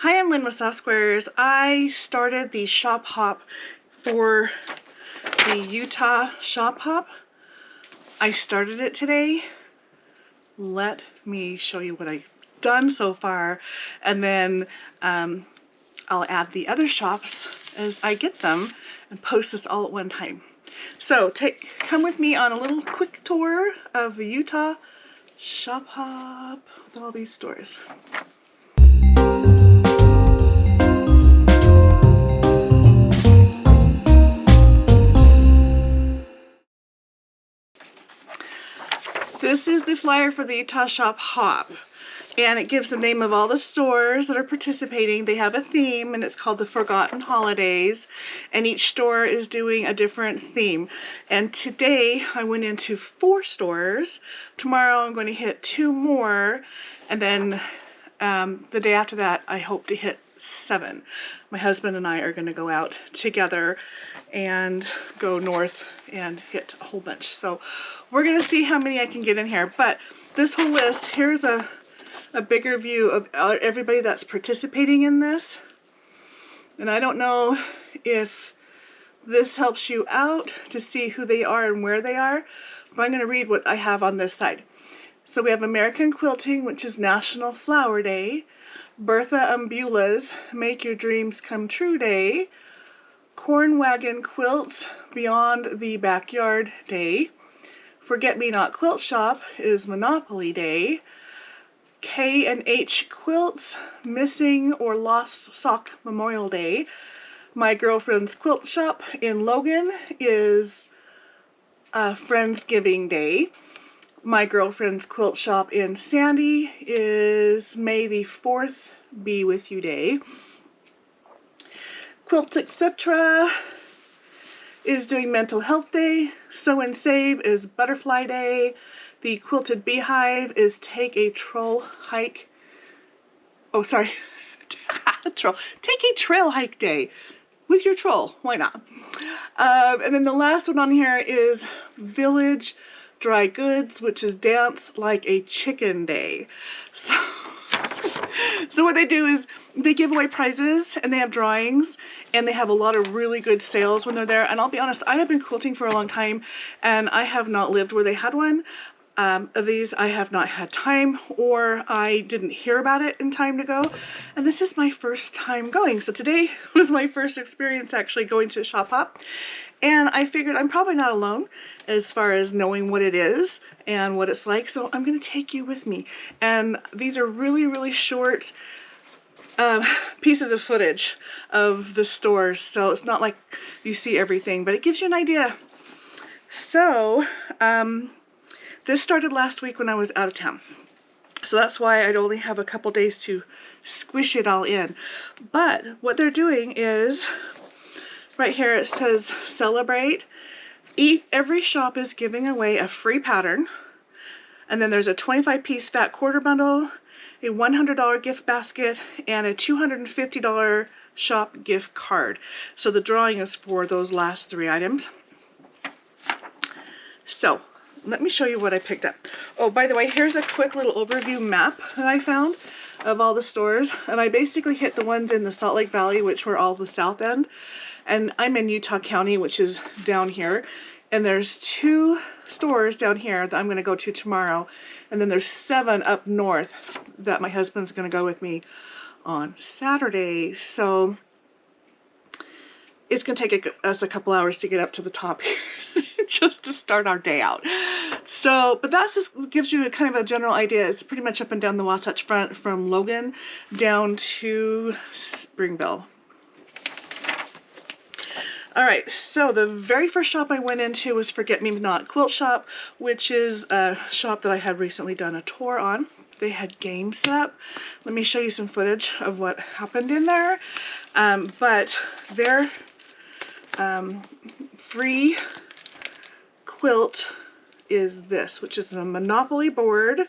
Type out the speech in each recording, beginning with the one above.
Hi, I'm Lynne with Soft Squares. I started the shop hop for the Utah shop hop. I started it today. Let me show you what I've done so far, and then I'll add the other shops as I get them and post this all at one time. So come with me on a little quick tour of the Utah shop hop with all these stores. This is the flyer for the Utah Shop Hop, and it gives the name of all the stores that are participating. They have a theme, and it's called the Forgotten Holidays, and each store is doing a different theme. And today I went into 4 stores. Tomorrow I'm going to hit 2 more, and then the day after that I hope to hit 7. My husband and I are going to go out together and go north and hit a whole bunch. So we're going to see how many I can get in here. But this whole list, here's a bigger view of everybody that's participating in this. And I don't know if this helps you out to see who they are and where they are, but I'm going to read what I have on this side. So we have American Quilting, which is National Flower Day. Bertha Umbilas, Make Your Dreams Come True Day. Wagon Quilts, Beyond the Backyard Day. Forget Me Not Quilt Shop is Monopoly Day. K&H Quilts, Missing or Lost Sock Memorial Day. My Girlfriend's Quilt Shop in Logan is Friendsgiving Day. My Girlfriend's Quilt Shop in Sandy is May the 4th Be With You Day. Quilt Etc is doing Mental Health Day. Sew and Save is Butterfly Day. The Quilted Beehive is Take a Troll Hike. Oh, sorry. Take a Trail Hike Day with your troll. Why not? And then the last one on here is Village Dry Goods, which is Dance Like a Chicken Day. So what they do is they give away prizes, and they have drawings, and they have a lot of really good sales when they're there. And I'll be honest, I have been quilting for a long time, and I have not lived where they had one. Of these I have not had time, or I didn't hear about it in time to go, and this is my first time going. So today was my first experience actually going to a shop hop, and I figured I'm probably not alone as far as knowing what it is and what it's like, so I'm going to take you with me. And these are really short pieces of footage of the stores, so it's not like you see everything, but it gives you an idea. So this started last week when I was out of town, so that's why I'd only have a couple days to squish it all in. But what they're doing is, right here it says celebrate. Every shop is giving away a free pattern, and then there's a 25-piece fat quarter bundle, a $100 gift basket, and a $250 shop gift card. So the drawing is for those last 3 items. So let me show you what I picked up. Oh, by the way, here's a quick little overview map that I found of all the stores, and I basically hit the ones in the Salt Lake Valley, which were all the south end, and I'm in Utah County, which is down here, and there's 2 stores down here that I'm going to go to tomorrow, and then there's 7 up north that my husband's going to go with me on Saturday. So it's going to take us a couple hours to get up to the top here just to start our day out. So, but that just gives you a kind of a general idea. It's pretty much up and down the Wasatch Front from Logan down to Springville. Alright, so the very first shop I went into was Forget Me Not Quilt Shop, which is a shop that I had recently done a tour on. They had games set up. Let me show you some footage of what happened in there. But their free quilt is this, which is a Monopoly board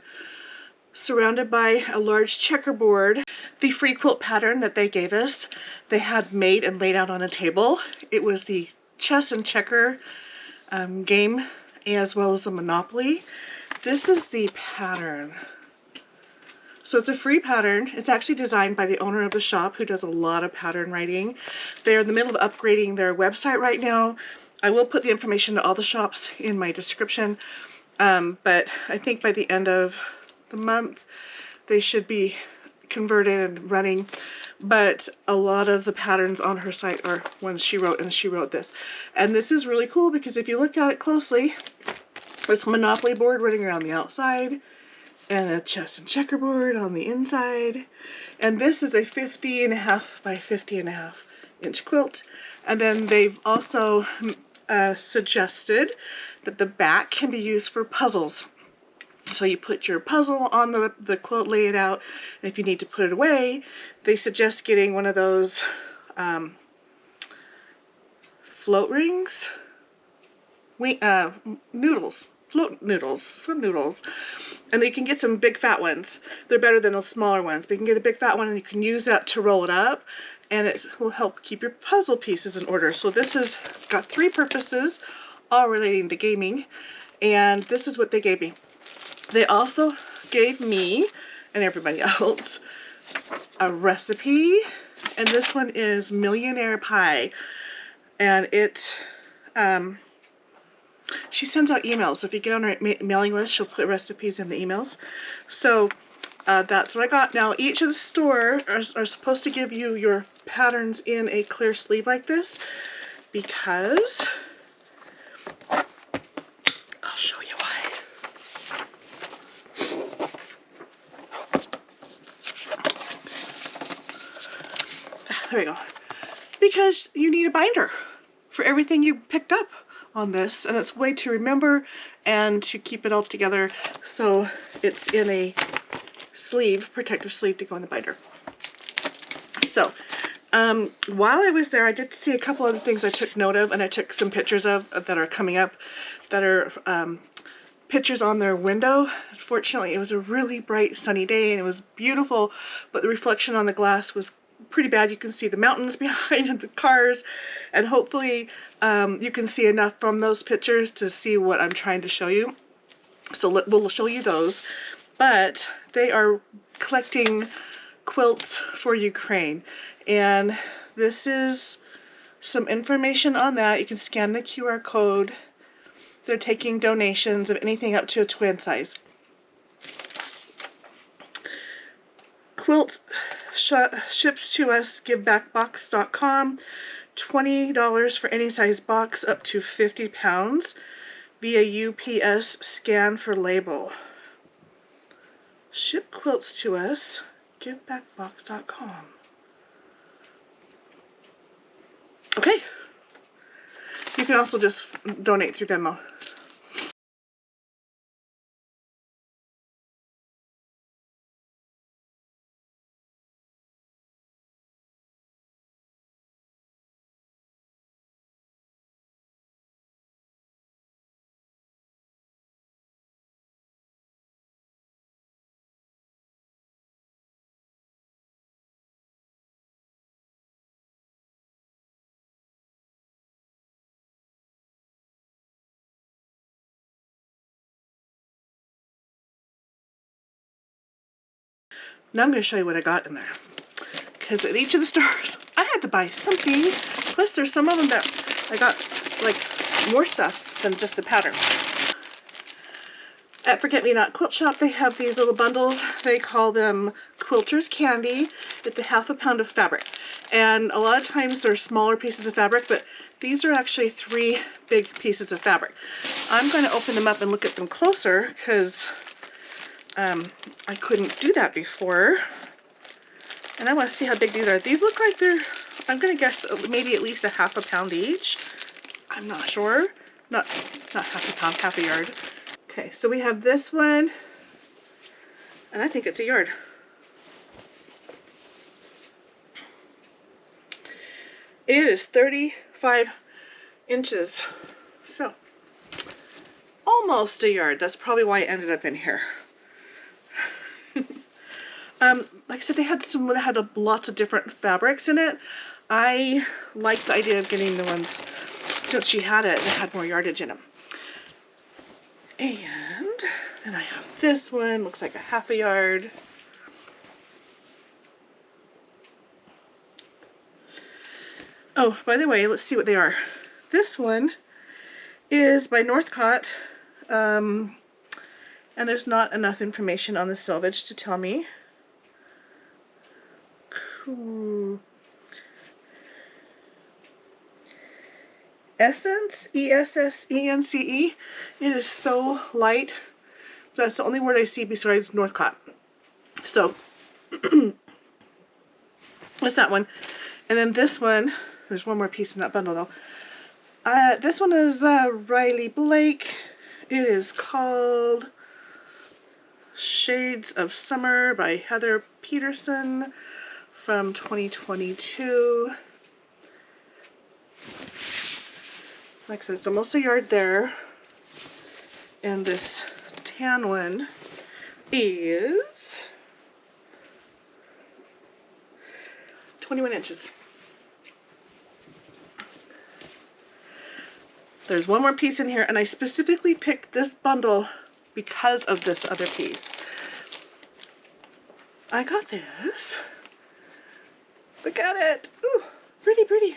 surrounded by a large checkerboard. The free quilt pattern that they gave us, they had made and laid out on a table. It was the chess and checker game, as well as the Monopoly. This is the pattern. So it's a free pattern. It's actually designed by the owner of the shop who does a lot of pattern writing. They're in the middle of upgrading their website right now. I will put the information to all the shops in my description, but I think by the end of the month they should be converted and running. But a lot of the patterns on her site are ones she wrote, and she wrote this. And this is really cool because if you look at it closely, it's a Monopoly board running around the outside and a chess and checkerboard on the inside. And this is a 50.5 by 50.5 inch quilt. And then they've also suggested that the back can be used for puzzles. So you put your puzzle on the quilt, lay it out, and if you need to put it away, they suggest getting one of those float rings, noodles, float noodles, swim noodles, and you can get some big fat ones. They're better than the smaller ones, but you can get a big fat one and you can use that to roll it up, and it will help keep your puzzle pieces in order. So this has got 3 purposes, all relating to gaming, and this is what they gave me. They also gave me and everybody else a recipe, and this one is Millionaire Pie, and it she sends out emails. So if you get on her mailing list, she'll put recipes in the emails. So that's what I got. Now each of the store are supposed to give you your patterns in a clear sleeve like this, because I'll show you why. There we go. Because you need a binder for everything you picked up on this, and it's a way to remember and to keep it all together. So it's in a sleeve, protective sleeve, to go in the binder. So while I was there, I did see a couple other things I took note of, and I took some pictures of that are coming up, that are pictures on their window. Unfortunately, it was a really bright sunny day and it was beautiful, but the reflection on the glass was pretty bad. You can see the mountains behind the cars, and hopefully you can see enough from those pictures to see what I'm trying to show you. So we'll show you those, but they are collecting quilts for Ukraine, and this is some information on that. You can scan the QR code. They're taking donations of anything up to a twin size. Quilt ships to us, givebackbox.com, $20 for any size box up to 50 pounds via UPS scan for label. Ship quilts to us, givebackbox.com. Okay. You can also just donate through Venmo. Now I'm going to show you what I got in there. Because at each of the stores, I had to buy something. Plus there's some of them that I got like more stuff than just the pattern. At Forget Me Not Quilt Shop, they have these little bundles. They call them Quilter's Candy. It's a ½ pound of fabric. And a lot of times they're smaller pieces of fabric, but these are actually 3 big pieces of fabric. I'm going to open them up and look at them closer because I couldn't do that before. And I want to see how big these are. These look like they're, I'm going to guess maybe at least a ½ pound each. I'm not sure. Not ½ a pound, ½ a yard. Okay, so we have this one, and I think it's a yard. It is 35 inches, so almost a yard. That's probably why it ended up in here. Like I said, they had some that had lots of different fabrics in it. I liked the idea of getting the ones, since she had it, that had more yardage in them. And then I have this one, looks like a ½ a yard. Oh, by the way, let's see what they are. This one is by Northcott, and there's not enough information on the selvage to tell me. Cool. Essence, Essence. It is so light. That's the only word I see besides Northcott. So, that's that one. And then this one, there's one more piece in that bundle though. This one is Riley Blake. It is called Shades of Summer by Heather Peterson from 2022. Like I said, it's almost a yard there. And this tan one is 21 inches. There's one more piece in here, and I specifically picked this bundle because of this other piece. I got this. Look at it. Ooh, pretty, pretty.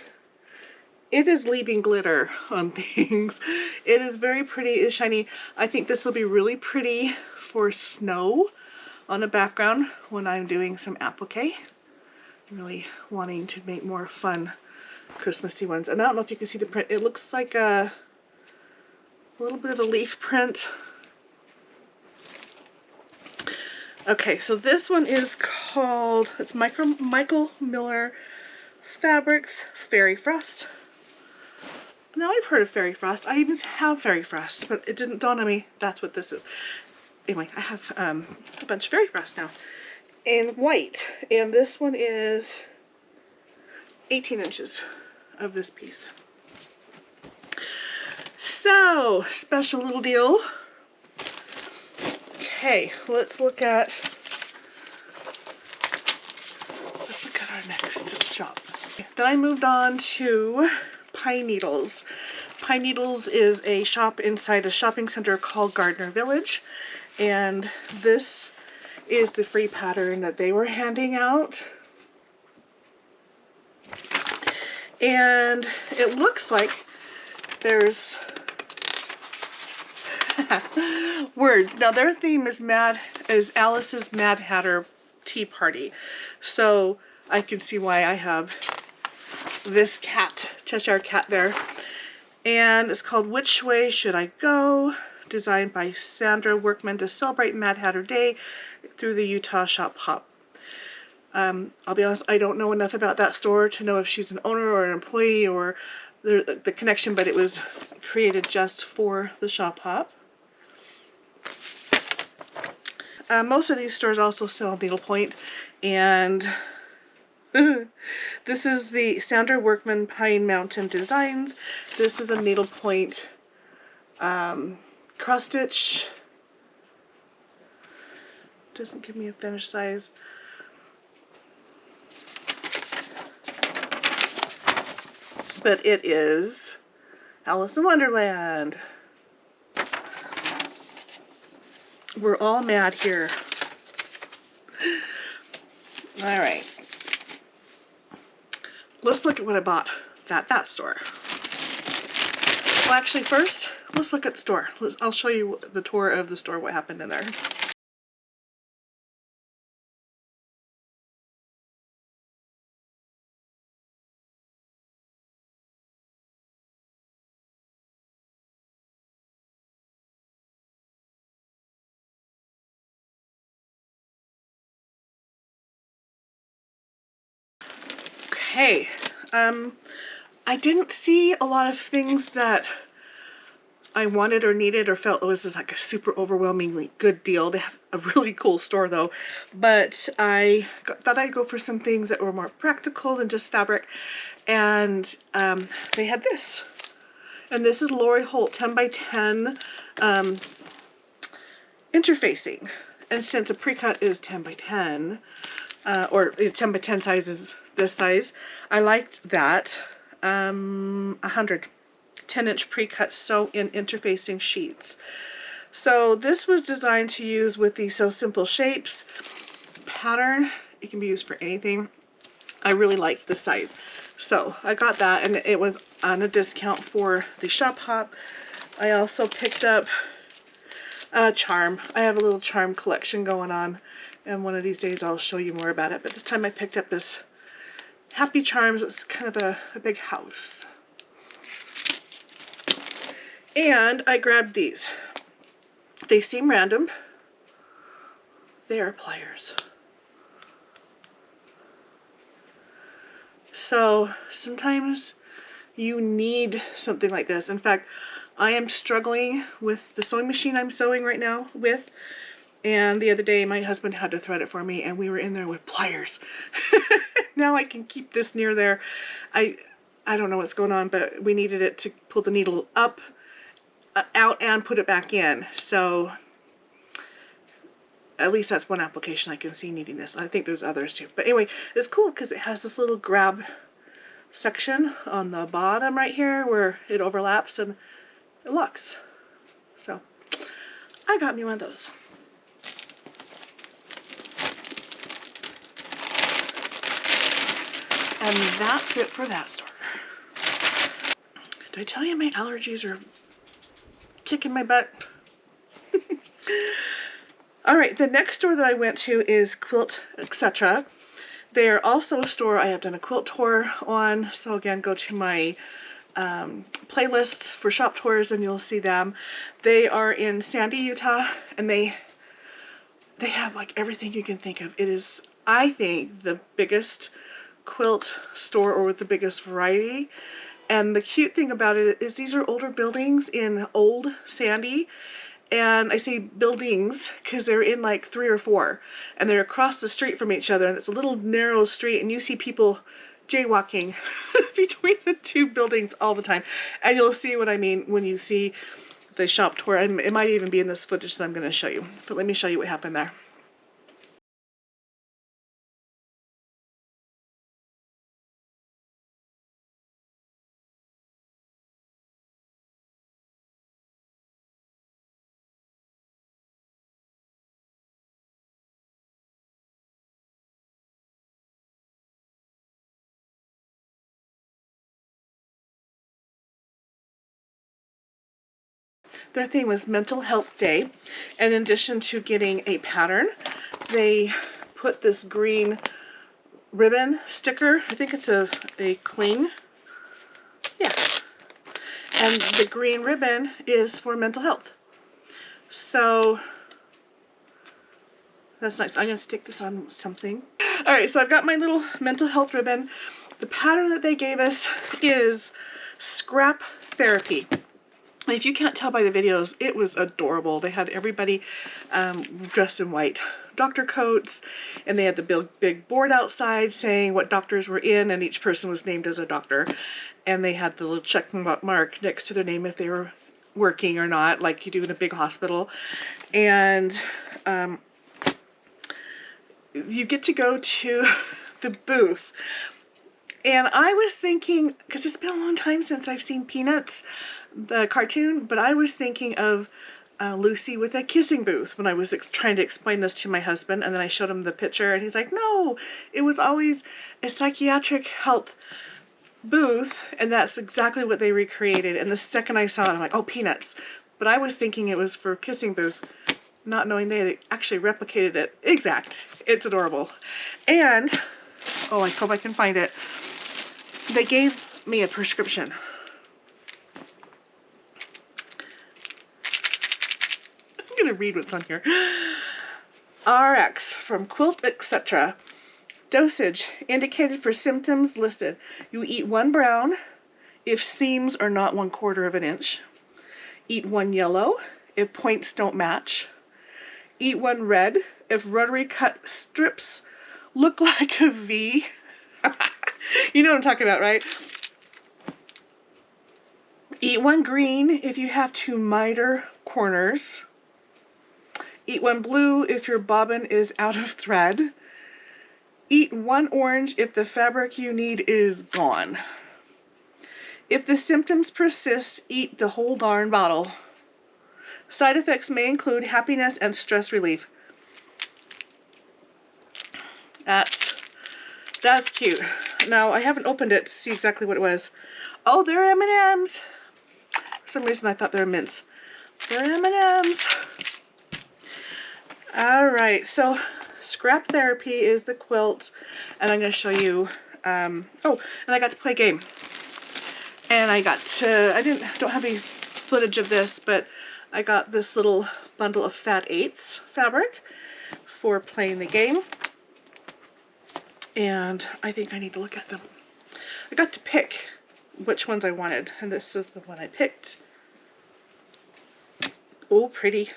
It is leaving glitter on things. It is very pretty. It's shiny. I think this will be really pretty for snow on a background when I'm doing some applique. I'm really wanting to make more fun Christmassy ones. And I don't know if you can see the print. It looks like a little bit of a leaf print. Okay, so this one is called, it's Michael Miller Fabrics Fairy Frost. Now I've heard of Fairy Frost. I even have Fairy Frost, but it didn't dawn on me that's what this is. Anyway, I have a bunch of Fairy Frost now in white, and this one is 18 inches of this piece. So, special little deal. Okay, let's look at our next shop. Then I moved on to Pine Needles. Pine Needles is a shop inside a shopping center called Gardner Village, and this is the free pattern that they were handing out. And it looks like there's words. Now their theme is Alice's Mad Hatter Tea Party. So I can see why I have this cat, Cheshire Cat there. And it's called Which Way Should I Go? Designed by Sandra Workman to celebrate Mad Hatter Day through the Utah Shop Hop. I'll be honest, I don't know enough about that store to know if she's an owner or an employee or the connection, but it was created just for the Shop Hop. Most of these stores also sell needlepoint, and this is the Sandra Workman Pine Mountain Designs. This is a needlepoint cross stitch. Doesn't give me a finished size. But it is Alice in Wonderland. We're all mad here. All right. Let's look at what I bought at that store. Well, actually, first, let's look at the store. I'll show you the tour of the store, what happened in there. Okay, I didn't see a lot of things that I wanted or needed or felt it was just like a super overwhelmingly good deal. They have a really cool store though, but I thought I'd go for some things that were more practical than just fabric, and they had this. And this is Lori Holt 10 by 10 interfacing. And since a pre-cut is 10 by 10, or 10 by 10 size is this size, I liked that. 100 10-inch pre-cut sew-in interfacing sheets. So this was designed to use with the Sew Simple Shapes pattern. It can be used for anything. I really liked the size. So I got that, and it was on a discount for the Shoppe Hop. I also picked up a charm. I have a little charm collection going on, and one of these days I'll show you more about it. But this time I picked up this Happy Charms. It's kind of a big house. And I grabbed these. They seem random. They are pliers. So sometimes you need something like this. In fact, I am struggling with the sewing machine I'm sewing right now with. And the other day my husband had to thread it for me, and we were in there with pliers. Now I can keep this near there. I don't know what's going on, but we needed it to pull the needle up, out, and put it back in. So at least that's one application I can see needing this. I think there's others too. But anyway, it's cool because it has this little grab section on the bottom right here where it overlaps and it locks. So I got me one of those. And that's it for that store. Did I tell you my allergies are kicking my butt? All right, the next store that I went to is Quilt Etc. They are also a store I have done a quilt tour on. So again, go to my playlists for shop tours and you'll see them. They are in Sandy, Utah, and they have like everything you can think of. It is, I think, the biggest quilt store or with the biggest variety. And the cute thing about it is these are older buildings in old Sandy. And I say buildings because they're in like 3 or 4 and they're across the street from each other, and it's a little narrow street, and you see people jaywalking between the 2 buildings all the time. And you'll see what I mean when you see the shop tour. And it might even be in this footage that I'm going to show you, but let me show you what happened there. Their theme was Mental Health Day, and in addition to getting a pattern, they put this green ribbon sticker. I think it's a cling. Yeah. And the green ribbon is for mental health. So that's nice. I'm going to stick this on something. All right, so I've got my little mental health ribbon. The pattern that they gave us is Scrap Therapy. If you can't tell by the videos, it was adorable. They had everybody dressed in white doctor coats, and they had the big board outside saying what doctors were in, and each person was named as a doctor. And they had the little check mark next to their name if they were working or not, like you do in a big hospital. And you get to go to the booth. And I was thinking, because it's been a long time since I've seen Peanuts, the cartoon, but I was thinking of Lucy with a kissing booth when I was trying to explain this to my husband, and then I showed him the picture, and he's like, no, it was always a psychiatric health booth, and that's exactly what they recreated. And the second I saw it, I'm like, oh, Peanuts. But I was thinking it was for kissing booth, not knowing they had actually replicated it exact. It's adorable. And, oh, I hope I can find it. They gave me a prescription. I'm going to read what's on here. RX from Quilt Etc. Dosage indicated for symptoms listed. You eat 1 brown if seams are not 1/4 of an inch. Eat 1 yellow if points don't match. Eat 1 red if rotary cut strips look like a V. You know what I'm talking about, right? Eat 1 green if you have 2 miter corners. Eat 1 blue if your bobbin is out of thread. Eat 1 orange if the fabric you need is gone. If the symptoms persist, eat the whole darn bottle. Side effects may include happiness and stress relief. That's That's cute. Now, I haven't opened it to see exactly what it was. Oh, they're M&Ms. For some reason, I thought they were mints. They're M&Ms. All right, so Scrap Therapy is the quilt, and I'm going to show you. Oh, and I got to play a game. And I don't have any footage of this, but I got this little bundle of Fat 8s fabric for playing the game. And I think I need to look at them. I got to pick which ones I wanted, and this is the one I picked. Oh, pretty.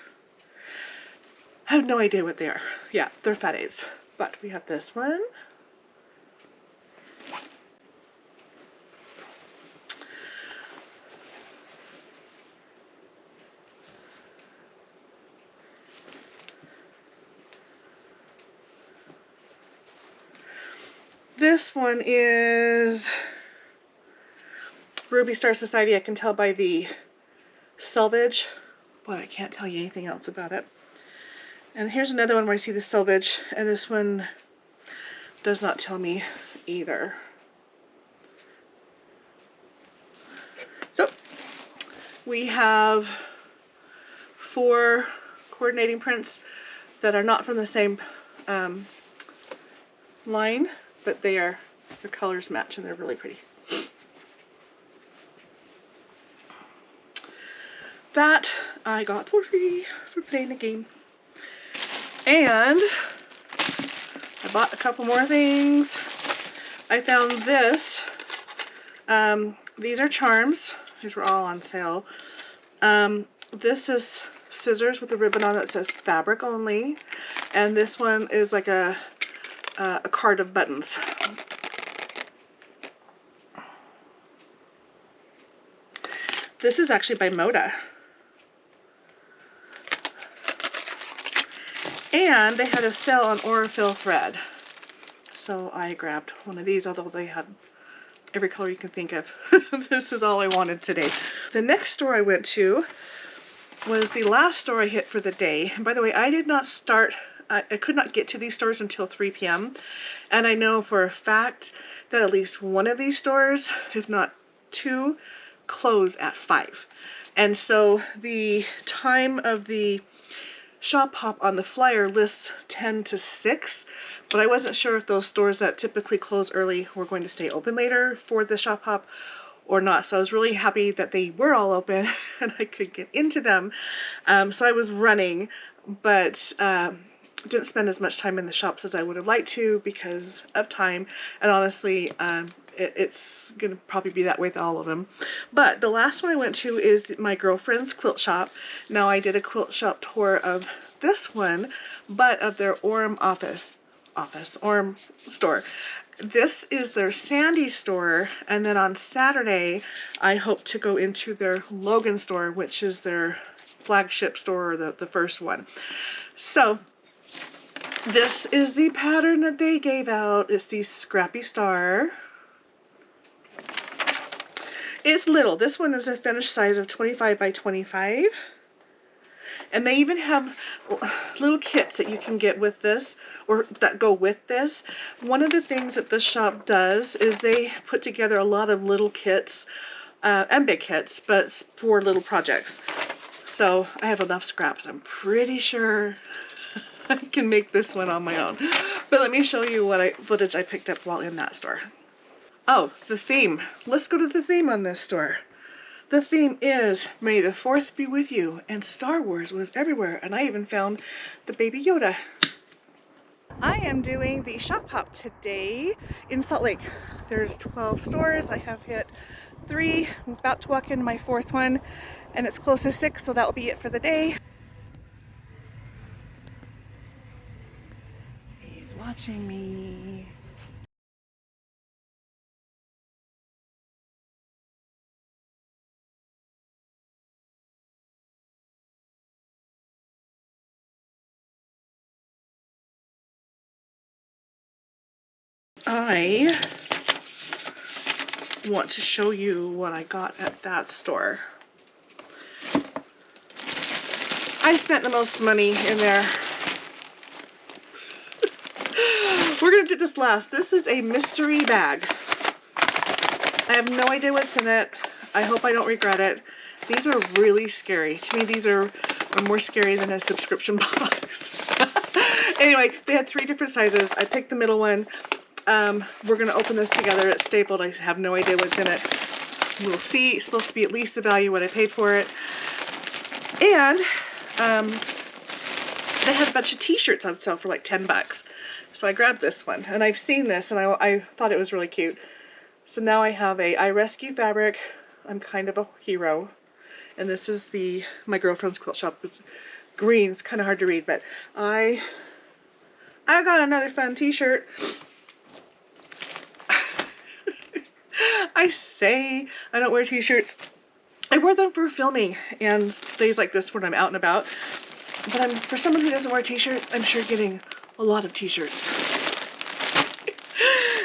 I have no idea what they are. Yeah, they're Fat 8s. But we have this one. This one is Ruby Star Society. I can tell by the selvage, but I can't tell you anything else about it. And here's another one where I see the selvage, and this one does not tell me either. So we have 4 coordinating prints that are not from the same line, but their colors match and they're really pretty. That I got for free for playing the game. And I bought a couple more things. I found this. These are charms. These were all on sale. This is scissors with a ribbon on it that says fabric only. And this one is like a card of buttons. This is actually by Moda. And they had a sale on Orem thread. So I grabbed one of these, although they had every color you can think of. This is all I wanted today. The next store I went to was the last store I hit for the day. And by the way, I did not start, I could not get to these stores until 3 p.m. And I know for a fact that at least one of these stores, if not 2, close at 5. And so the time of the shop hop on the flyer lists 10 to 6, but I wasn't sure if those stores that typically close early were going to stay open later for the shop hop or not. So I was really happy that they were all open and I could get into them. So I was running, but didn't spend as much time in the shops as I would have liked to because of time. And honestly, it's going to probably be that way with all of them. But the last one I went to is my girlfriend's quilt shop. Now I did a quilt shop tour of this one, but of their Orem Orem store. This is their Sandy store, and then on Saturday I hope to go into their Logan store, which is their flagship store, or the first one. So this is the pattern that they gave out. It's the Scrappy Star. It's little. This one is a finished size of 25 by 25. And they even have little kits that you can get with this, or that go with this. One of the things that this shop does is they put together a lot of little kits, and big kits, but for little projects. So I have enough scraps. I'm pretty sure I can make this one on my own. But let me show you what footage I picked up while in that store. Oh, the theme. Let's go to the theme on this store. The theme is May the 4th be with you, and Star Wars was everywhere, and I even found the Baby Yoda. I am doing the shop hop today in Salt Lake. There's 12 stores. I have hit 3. I'm about to walk into my 4th one, and it's close to 6, so that will be it for the day. He's watching me. I want to show you what I got at that store. I spent the most money in there. We're gonna do this last. This is a mystery bag. I have no idea what's in it. I hope I don't regret it. These are really scary. To me, these are more scary than a subscription box. Anyway, they had 3 different sizes. I picked the middle one. We're gonna open this together. It's stapled. I have no idea what's in it. We'll see. It's supposed to be at least the value what I paid for it. And they had a bunch of t-shirts on sale for like 10 bucks. So I grabbed this one, and I've seen this, and I thought it was really cute. So now I have a I Rescue Fabric, I'm Kind of a Hero. And this is my girlfriend's quilt shop. It's green. It's kind of hard to read, but I got another fun t-shirt. I say I don't wear t-shirts. I wear them for filming and days like this when I'm out and about. But for someone who doesn't wear t-shirts, I'm sure getting a lot of t-shirts.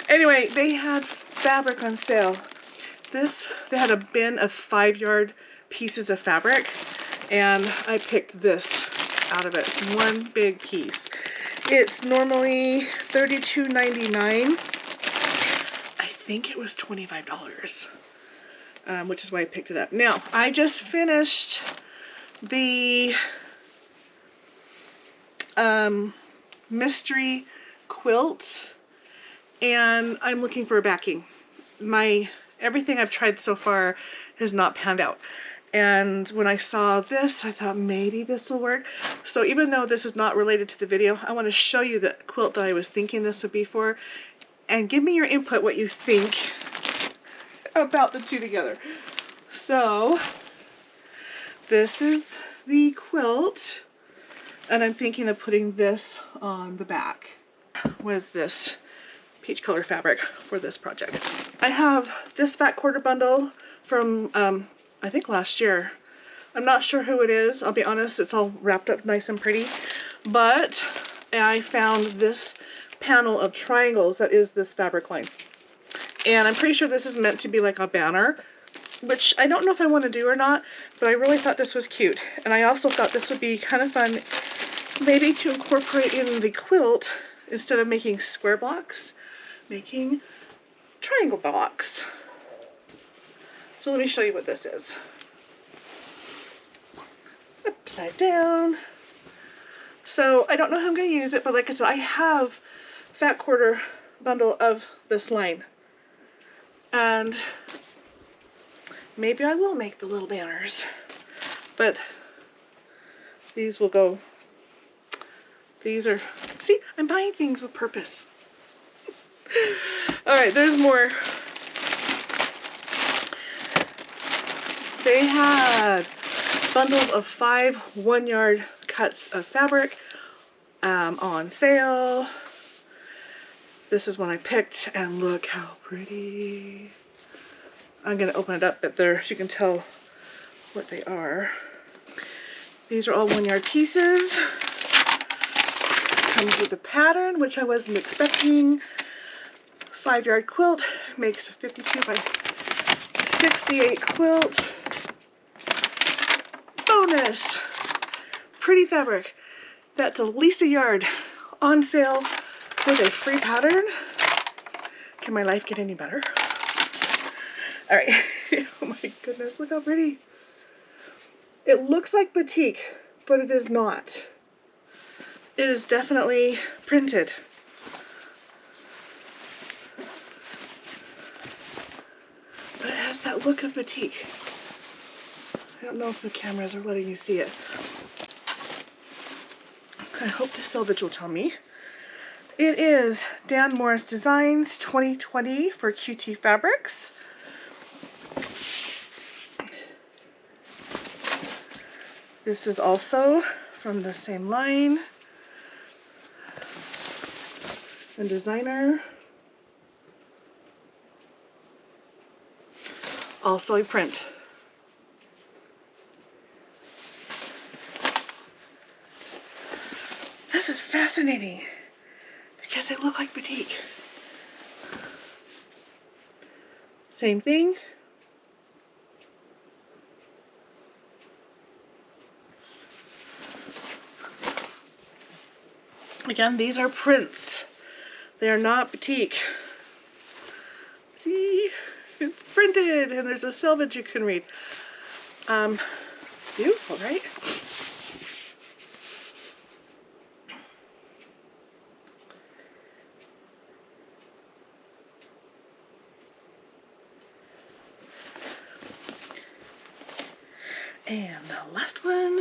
Anyway, they had fabric on sale. They had a bin of 5-yard pieces of fabric, and I picked this out of it. It's one big piece. It's normally $32.99. I think it was $25, which is why I picked it up. Now, I just finished the mystery quilt, and I'm looking for a backing. Everything I've tried so far has not panned out. And when I saw this, I thought maybe this will work. So even though this is not related to the video, I want to show you the quilt that I was thinking this would be for, and give me your input what you think about the two together. So this is the quilt, and I'm thinking of putting this on the back. Was this peach color fabric for this project. I have this fat quarter bundle from I think last year. I'm not sure who it is. I'll be honest, it's all wrapped up nice and pretty. But I found this panel of triangles that is this fabric line. And I'm pretty sure this is meant to be like a banner, which I don't know if I want to do or not, but I really thought this was cute. And I also thought this would be kind of fun maybe to incorporate in the quilt instead of making square blocks, making triangle blocks. So let me show you what this is. Upside down. So I don't know how I'm going to use it, but like I said, I have fat quarter bundle of this line. And maybe I will make the little banners. But these will go. These are, see, I'm buying things with purpose. All right, there's more. They had bundles of 5 1-yard cuts of fabric on sale. This is one I picked, and look how pretty. I'm gonna open it up, but there you can tell what they are. These are all 1-yard pieces. Comes with a pattern, which I wasn't expecting. 5-yard quilt, makes a 52 by 68 quilt. Bonus! Pretty fabric. That's at least a yard. On sale with a free pattern. Can my life get any better? Alright. Oh my goodness, look how pretty. It looks like batik, but it is not. It is definitely printed. But it has that look of batik. I don't know if the cameras are letting you see it. I hope the selvage will tell me. It is Dan Morris Designs 2020 for QT Fabrics. This is also from the same line and designer. Also a print. This is fascinating because they look like batik. Same thing. Again, these are prints. They are not batik. See, it's printed and there's a selvage you can read. Beautiful, right? And the last one.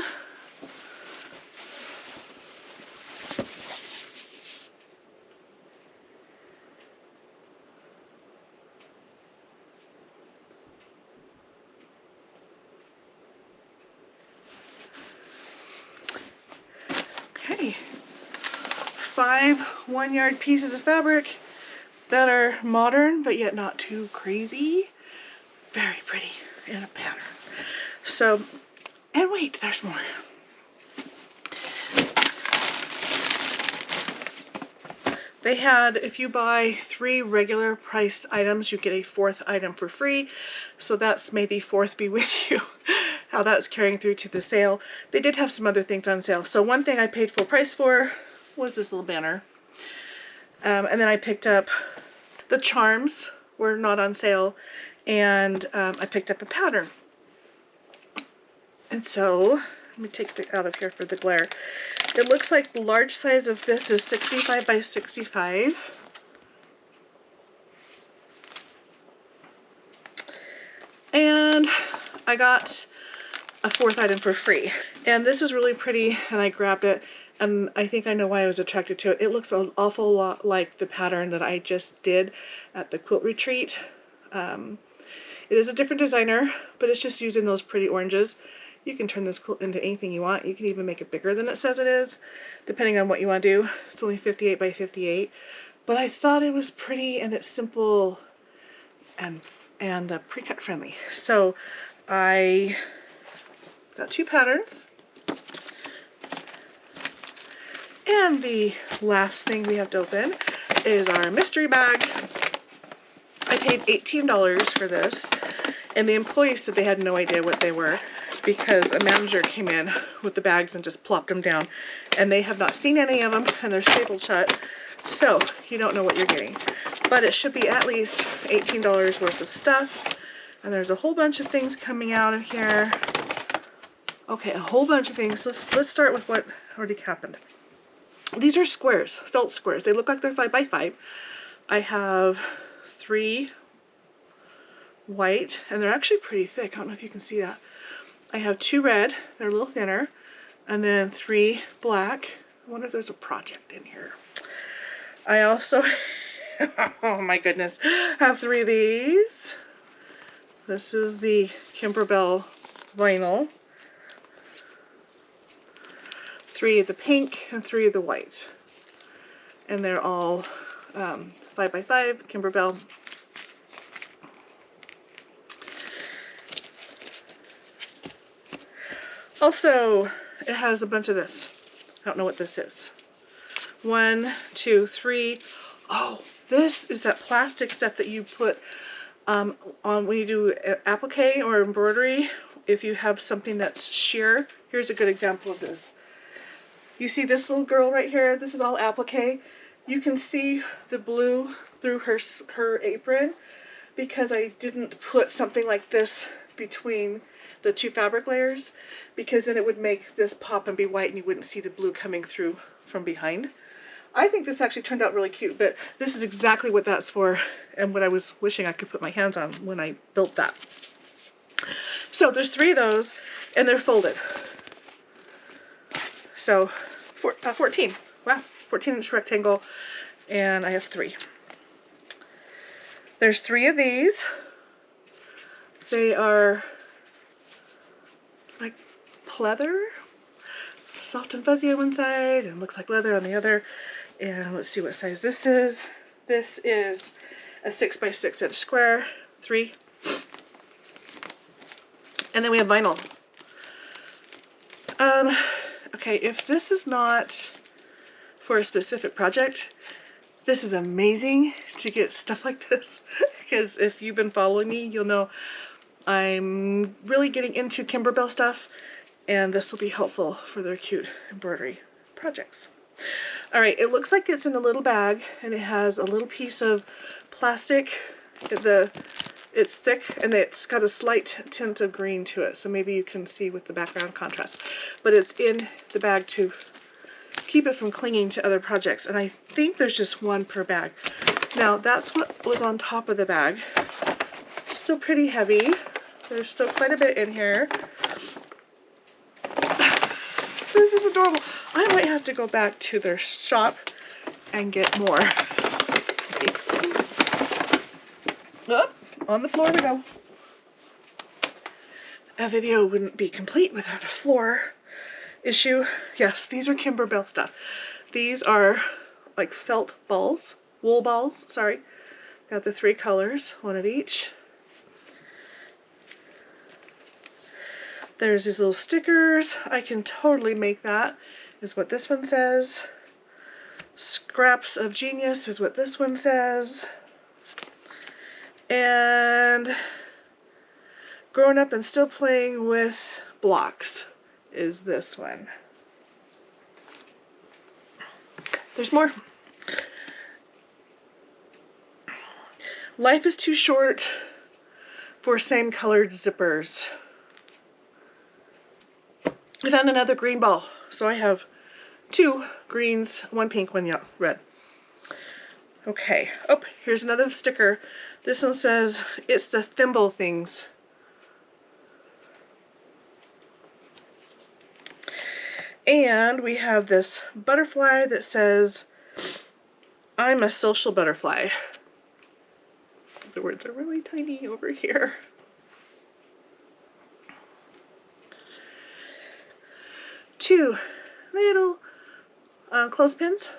Okay. 5 1-yard pieces of fabric that are modern, but yet not too crazy. Very pretty in a pattern. So, and wait, there's more. They had, if you buy 3 regular priced items, you get a 4th item for free. So that's may the 4th be with you. How that's carrying through to the sale. They did have some other things on sale. So one thing I paid full price for was this little banner. And then I picked up the charms, were not on sale. And I picked up a pattern. And so, let me take it out of here for the glare. It looks like the large size of this is 65 by 65. And I got a 4th item for free. And this is really pretty, and I grabbed it, and I think I know why I was attracted to it. It looks an awful lot like the pattern that I just did at the quilt retreat. It is a different designer, but it's just using those pretty oranges. You can turn this quilt into anything you want. You can even make it bigger than it says it is, depending on what you want to do. It's only 58 by 58, but I thought it was pretty, and it's simple and pre-cut friendly. So I got 2 patterns. And the last thing we have to open is our mystery bag. I paid $18 for this, and the employees said they had no idea what they were, because a manager came in with the bags and just plopped them down, and they have not seen any of them, and they're stapled shut, so you don't know what you're getting. But it should be at least $18 worth of stuff, and there's a whole bunch of things coming out of here. Okay, a whole bunch of things. Let's start with what already happened. These are squares, felt squares. They look like they're 5 by 5. I have 3 white, and they're actually pretty thick. I don't know if you can see that. I have 2 red, they're a little thinner, and then 3 black. I wonder if there's a project in here. I also, oh my goodness, have 3 of these. This is the Kimberbell vinyl. 3 of the pink and 3 of the white. And they're all 5 by 5, Kimberbell. Also, it has a bunch of this. I don't know what this is. 1, 2, 3. Oh, this is that plastic stuff that you put on when you do applique or embroidery. If you have something that's sheer, here's a good example of this. You see this little girl right here? This is all applique. You can see the blue through her apron because I didn't put something like this between the 2 fabric layers, because then it would make this pop and be white and you wouldn't see the blue coming through from behind. I think this actually turned out really cute, but this is exactly what that's for and what I was wishing I could put my hands on when I built that. So there's 3 of those, and they're folded. So 14. Wow, 14-inch rectangle, and I have 3. There's 3 of these. They are like pleather, soft and fuzzy on one side, and looks like leather on the other. And let's see what size this is. This is a 6 by 6 inch square, 3. And then we have vinyl. Okay, if this is not for a specific project, this is amazing to get stuff like this, because if you've been following me, you'll know I'm really getting into Kimberbell stuff, and this will be helpful for their cute embroidery projects. All right, it looks like it's in a little bag, and it has a little piece of plastic. It's thick, and it's got a slight tint of green to it, so maybe you can see with the background contrast. But it's in the bag to keep it from clinging to other projects, and I think there's just one per bag. Now, that's what was on top of the bag. Still pretty heavy. There's still quite a bit in here. This is adorable. I might have to go back to their shop and get more. Oh, on the floor we go. A video wouldn't be complete without a floor issue. Yes, these are Kimberbell stuff. These are like felt balls, wool balls, sorry. Got the 3 colors, one of each. There's these little stickers. I can totally make that, is what this one says. Scraps of Genius is what this one says. And Growing Up and Still Playing with Blocks is this one. There's more. Life is Too Short for Same Colored Zippers. I found another green ball, so I have 2 greens, 1 pink, 1 yellow, red. Okay, oh, here's another sticker. This one says, it's the thimble things. And we have this butterfly that says, I'm a social butterfly. The words are really tiny over here. Two little clothespins.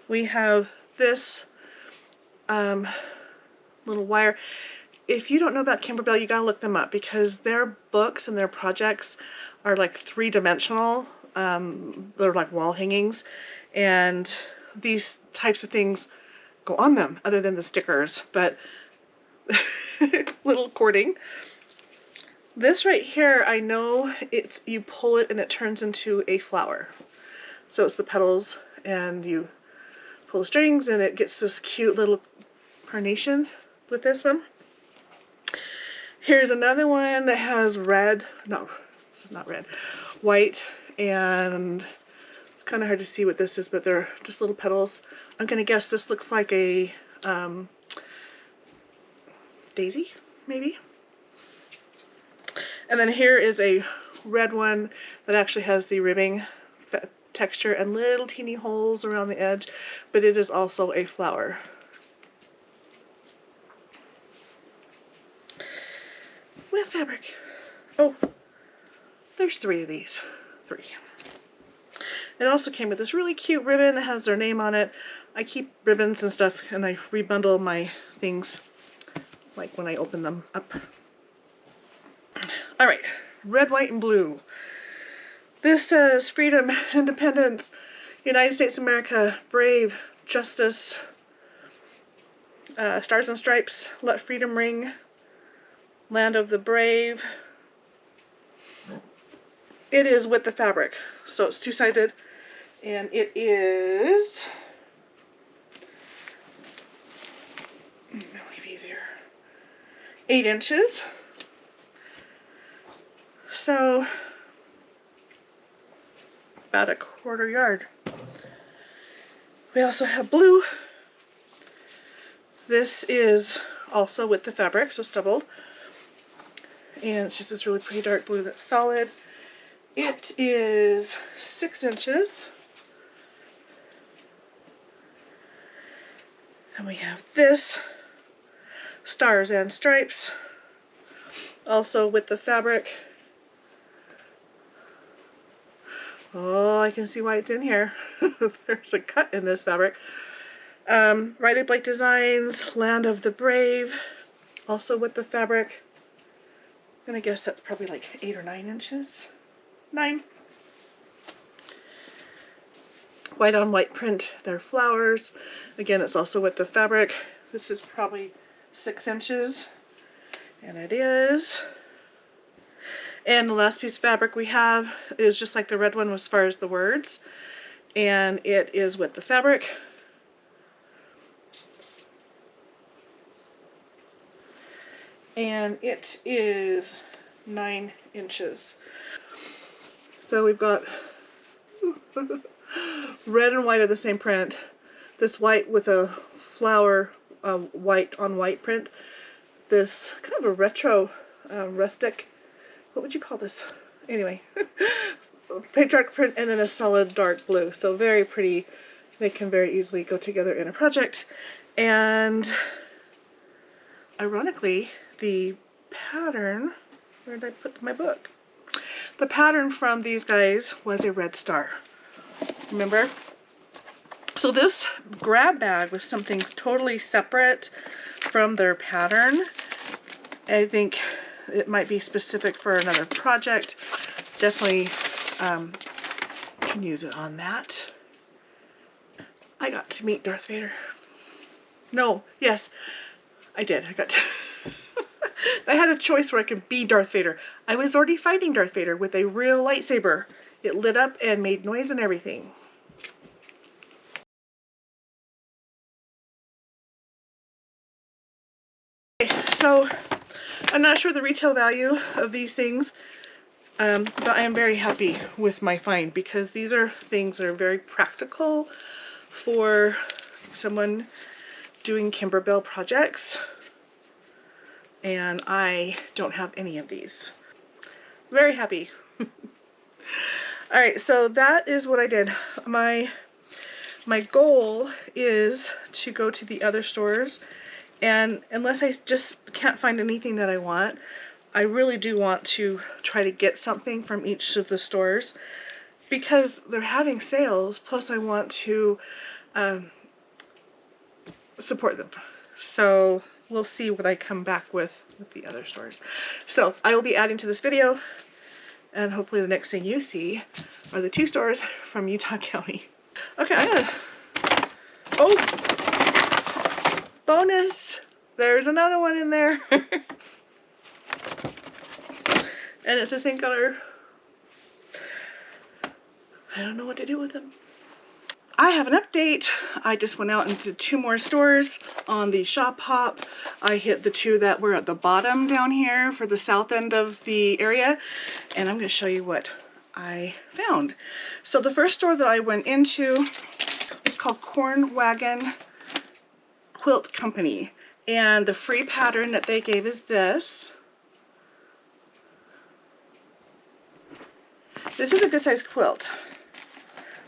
We have this little wire. If you don't know about Kimberbell, you gotta look them up because their books and their projects are like 3-dimensional. They're like wall hangings, and these types of things go on them other than the stickers, but little cording. This right here, I know it's, you pull it and it turns into a flower. So it's the petals and you pull the strings and it gets this cute little carnation with this one. Here's another one that has red, no, this is not red, white, and it's kind of hard to see what this is, but they're just little petals. I'm going to guess this looks like a daisy, maybe? And then here is a red one that actually has the ribbing texture and little teeny holes around the edge, but it is also a flower. With fabric. Oh, there's 3 of these. 3. It also came with this really cute ribbon that has their name on it. I keep ribbons and stuff and I rebundle my things like when I open them up. All right, red, white, and blue. This says freedom, independence, United States of America, brave, justice, stars and stripes, let freedom ring, land of the brave. It is with the fabric, so it's 2-sided, and it is, I'll leave easier, 8 inches. So about a 1/4 yard. We also have blue. This is also with the fabric, so it's doubled. And it's just this really pretty dark blue that's solid. It is 6 inches. And we have this, stars and stripes, also with the fabric. Oh, I can see why it's in here. There's a cut in this fabric. Riley Blake Designs, Land of the Brave, also with the fabric. I'm gonna guess that's probably like 8 or 9 inches. 9. White on white print, they're flowers. Again, it's also with the fabric. This is probably 6 inches. And it is. And the last piece of fabric we have is just like the red one as far as the words. And it is with the fabric. And it is 9 inches. So we've got red and white are the same print. This white with a flower white on white print. This kind of a retro rustic, what would you call this? Anyway, patriarch print, and then a solid dark blue. So very pretty. They can very easily go together in a project. And ironically, the pattern, where did I put my book? The pattern from these guys was a red star. Remember? So this grab bag was something totally separate from their pattern. I think it might be specific for another project. Definitely can use it on that. I got to meet Darth Vader. No, yes, I did. I got to I had a choice where I could be Darth Vader. I was already fighting Darth Vader with a real lightsaber. It lit up and made noise and everything. So I'm not sure the retail value of these things, but I am very happy with my find because these are things that are very practical for someone doing Kimberbell projects, and I don't have any of these. Very happy. Alright, so that is what I did. My goal is to go to the other stores, and unless I just can't find anything that I want, I really do want to try to get something from each of the stores because they're having sales, plus I want to support them. So we'll see what I come back with the other stores. So I will be adding to this video, and hopefully the next thing you see are the 2 stores from Utah County. Okay, I'm gonna... Oh! Bonus! There's another one in there. And it's the same color. I don't know what to do with them. I have an update. I just went out into 2 more stores on the shop hop. I hit the 2 that were at the bottom down here for the south end of the area, and I'm going to show you what I found. So the first store that I went into is called Wagon Quilt Company, and the free pattern that they gave is this. This is a good size quilt.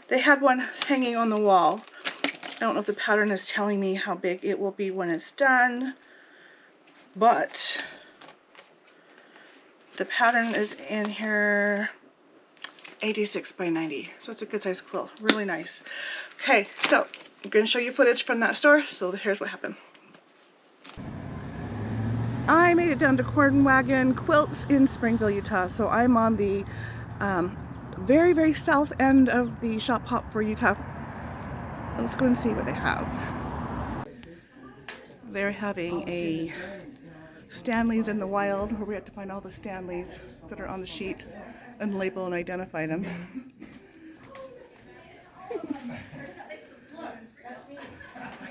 They had one hanging on the wall. I don't know if the pattern is telling me how big it will be when it's done, but the pattern is in here, 86 by 90. So it's a good size quilt, really nice. Okay, so I'm going to show you footage from that store. So here's what happened. I made it down to Wagon Quilts in Springville, Utah. So I'm on the very, very south end of the shop hop for Utah. Let's go and see what they have. They're having a Stanleys in the wild, where we have to find all the Stanleys that are on the sheet and label and identify them. Look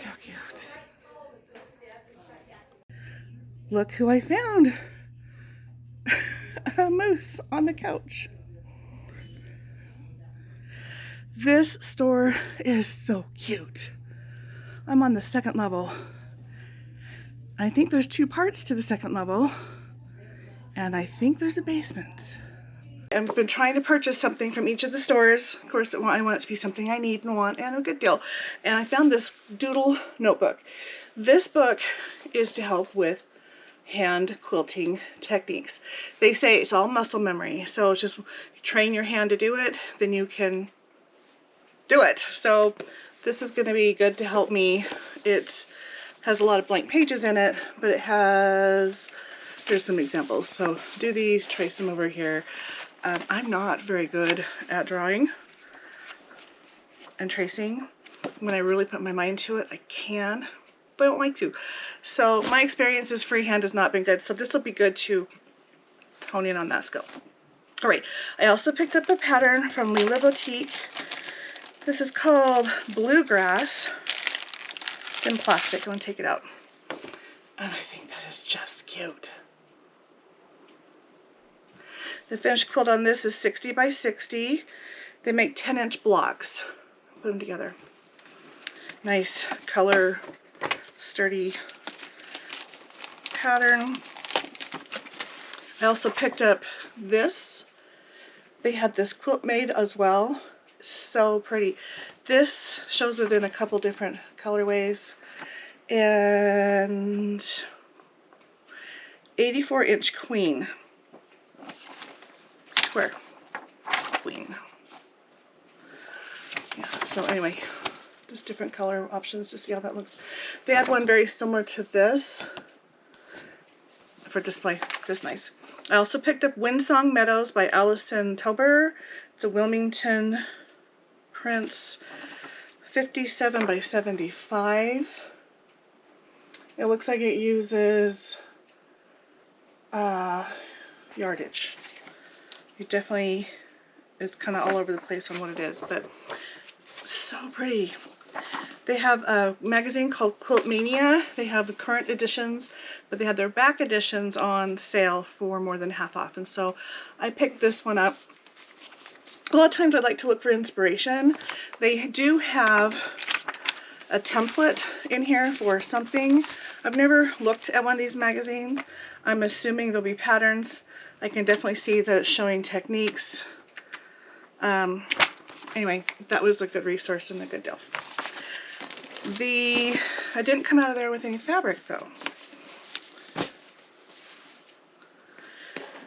how cute. Look who I found. A moose on the couch. This store is so cute. I'm on the 2nd level. I think there's 2 parts to the 2nd level, and I think there's a basement. I've been trying to purchase something from each of the stores. Of course, I want it to be something I need and want and a good deal. And I found this doodle notebook. This book is to help with hand quilting techniques. They say it's all muscle memory, so it's just train your hand to do it, then you can do it. So this is going to be good to help me. It has a lot of blank pages in it, but it has, here's some examples. So do these, trace them over here. I'm not very good at drawing and tracing. When I really put my mind to it, I can, but I don't like to. So my experience is freehand has not been good, so this will be good to hone in on that skill. All right, I also picked up a pattern from Lila Boutique. This is called Bluegrass. It's in plastic. I'm going to take it out. And I think that is just cute. The finished quilt on this is 60 by 60. They make 10-inch blocks. Put them together. Nice color, sturdy pattern. I also picked up this. They had this quilt made as well. So pretty. This shows it in a couple different colorways. And 84-inch queen. Square. Queen. Yeah, so anyway, just different color options to see how that looks. They had one very similar to this for display. Just nice. I also picked up Windsong Meadows by Allison Tauber. It's a Wilmington prints, 57 by 75. It looks like it uses yardage. It definitely is kind of all over the place on what it is, but so pretty. They have a magazine called Quilt Mania. They have the current editions, but they have their back editions on sale for more than half off. And so I picked this one up. A lot of times I like to look for inspiration. They do have a template in here for something. I've never looked at one of these magazines. I'm assuming there'll be patterns. I can definitely see that it's showing techniques. Anyway, that was a good resource and a good deal. I didn't come out of there with any fabric though.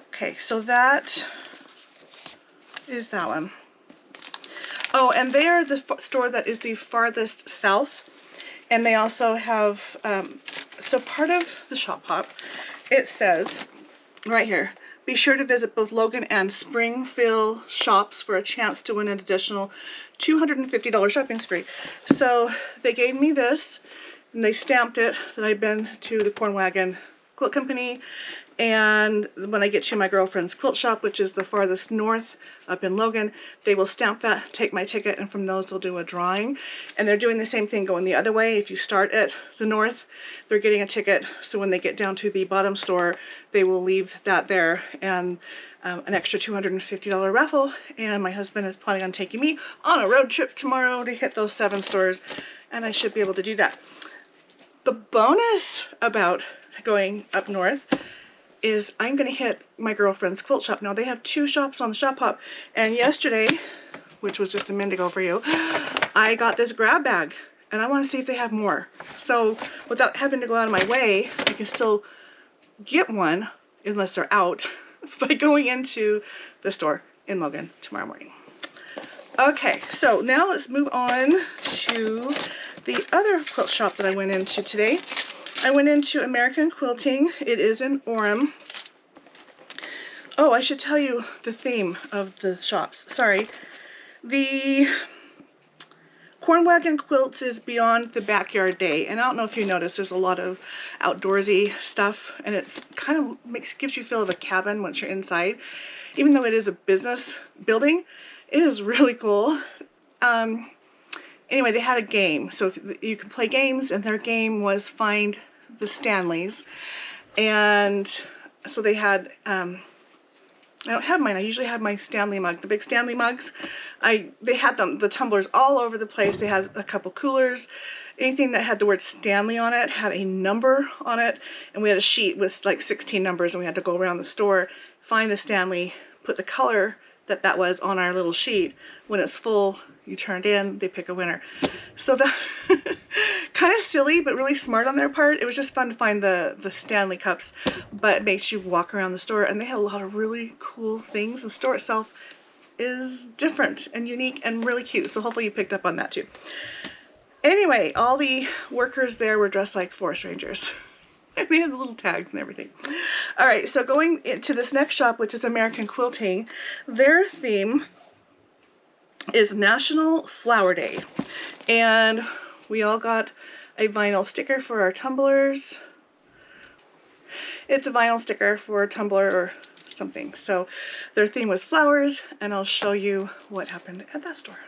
Okay, so that is that one. Oh, and they are the store that is the farthest south. And they also have, so part of the shop hop, it says right here, be sure to visit both Logan and Springville shops for a chance to win an additional $250 shopping spree. So they gave me this, and they stamped it that I've been to the Wagon Quilt Company, and when I get to my girlfriend's quilt shop, which is the farthest north up in Logan, they will stamp that, take my ticket, and from those they'll do a drawing. And they're doing the same thing going the other way. If you start at the north, they're getting a ticket, so when they get down to the bottom store, they will leave that there, and an extra $250 raffle. And my husband is planning on taking me on a road trip tomorrow to hit those 7 stores, and I should be able to do that. The bonus about going up north is I'm going to hit my girlfriend's quilt shop. Now, they have 2 shops on the shop hop, and yesterday, which was just a minute ago for you, I got this grab bag, and I want to see if they have more. So without having to go out of my way, I can still get one, unless they're out, by going into the store in Logan tomorrow morning. Okay, so now let's move on to the other quilt shop that I went into today. I went into American Quilting. It is in Orem. Oh, I should tell you the theme of the shops. Sorry. The Corn Wagon Quilts is beyond the backyard day. And I don't know if you noticed, there's a lot of outdoorsy stuff. And it's kind of gives you a feel of a cabin once you're inside. Even though it is a business building, it is really cool. Anyway, they had a game. So if you can play games, and their game was Find the Stanleys. And so they had, I don't have mine. I usually have my Stanley mug, the big Stanley mugs. They had the tumblers all over the place. They had a couple coolers. Anything that had the word Stanley on it had a number on it. And we had a sheet with like 16 numbers, and we had to go around the store, find the Stanley, put the color that was on our little sheet. When it's full, you turned in, they pick a winner. So that kind of silly, but really smart on their part. It was just fun to find the Stanley cups, but it makes you walk around the store, and they had a lot of really cool things. The store itself is different and unique and really cute, so hopefully you picked up on that too. Anyway, all the workers there were dressed like forest rangers. They had the little tags and everything. All right, so going into this next shop, which is American Quilting, their theme is National Flower Day. And we all got a vinyl sticker for our tumblers. It's a vinyl sticker for a tumbler or something. So their theme was flowers, and I'll show you what happened at that store.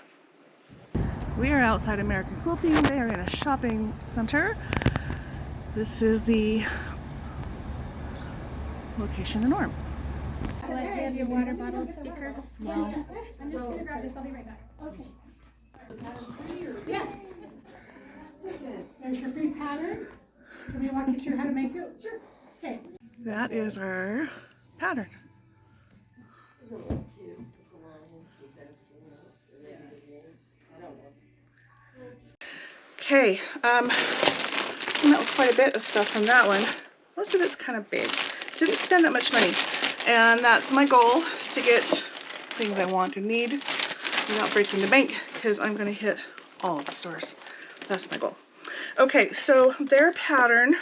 We are outside American Quilting. They are in a shopping center. This is the location in Orem. Do you have your water bottle sticker? No. I'm just going to grab this. I'll be right back. Okay. Yeah. There's your free pattern. Let me walk you through how to make it. Sure. Okay. That is our pattern. Okay, came out with quite a bit of stuff from that one. Most of it's kind of big. Didn't spend that much money. And that's my goal, is to get things I want and need without breaking the bank, because I'm going to hit all of the stores. That's my goal. Okay, so their pattern,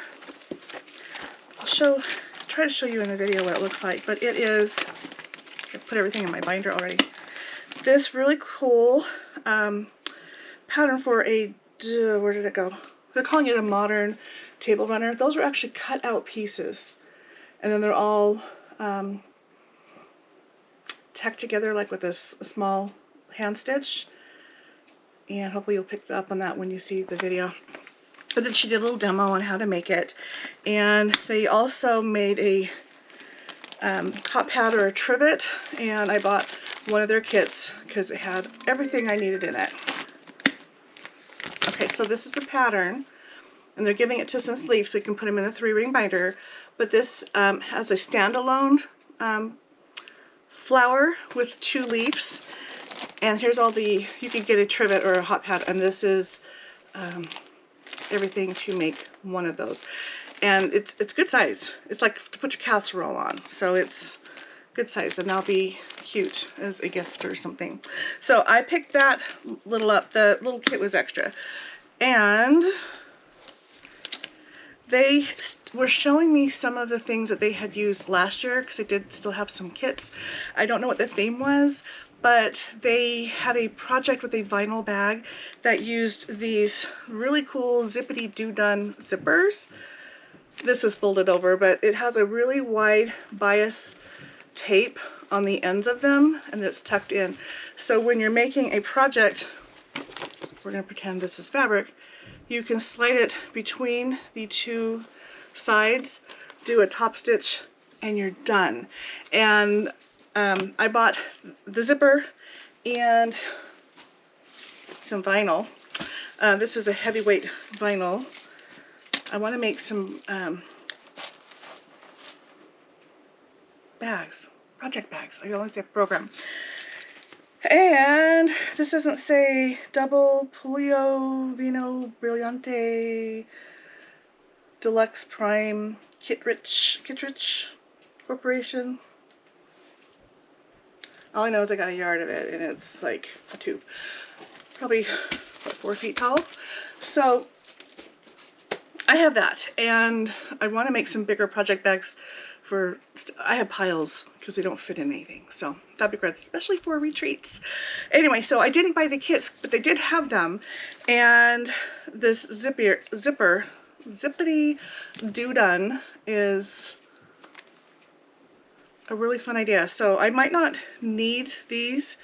I'll try to show you in the video what it looks like, but it is, I put everything in my binder already. This really cool pattern for a, where did it go? They're calling it a modern table runner. Those are actually cut out pieces, and then they're all tacked together like with a small hand stitch, and hopefully you'll pick up on that when you see the video. But then she did a little demo on how to make it, and they also made a hot pad or a trivet, and I bought one of their kits because it had everything I needed in it. Okay, so this is the pattern, and they're giving it to some sleeves so you can put them in a 3-ring binder, but this has a standalone flower with 2 leaves, and here's all the, you could get a trivet or a hot pad, and this is everything to make one of those. And it's good size. It's like to put your casserole on, so it's good size, and that'll be cute as a gift or something. So I picked that little up. The little kit was extra, and they were showing me some of the things that they had used last year, because they did still have some kits. I don't know what the theme was, but they had a project with a vinyl bag that used these really cool zippity-doo-done zippers. This is folded over, but it has a really wide bias tape on the ends of them, and it's tucked in. So when you're making a project, we're going to pretend this is fabric, you can slide it between the 2 sides, do a top stitch, and you're done. And I bought the zipper and some vinyl. This is a heavyweight vinyl. I want to make some bags, project bags. I always say program. And this doesn't say double Pulio Vino Brillante Deluxe Prime Kittredge Corporation. All I know is I got a yard of it, and it's like a tube, probably what, 4 feet tall. So I have that, and I want to make some bigger project bags for, I have piles because they don't fit in anything, so that'd be great, especially for retreats. Anyway, so I didn't buy the kits, but they did have them, and this zipper zippity doo-done is a really fun idea. So I might not need these.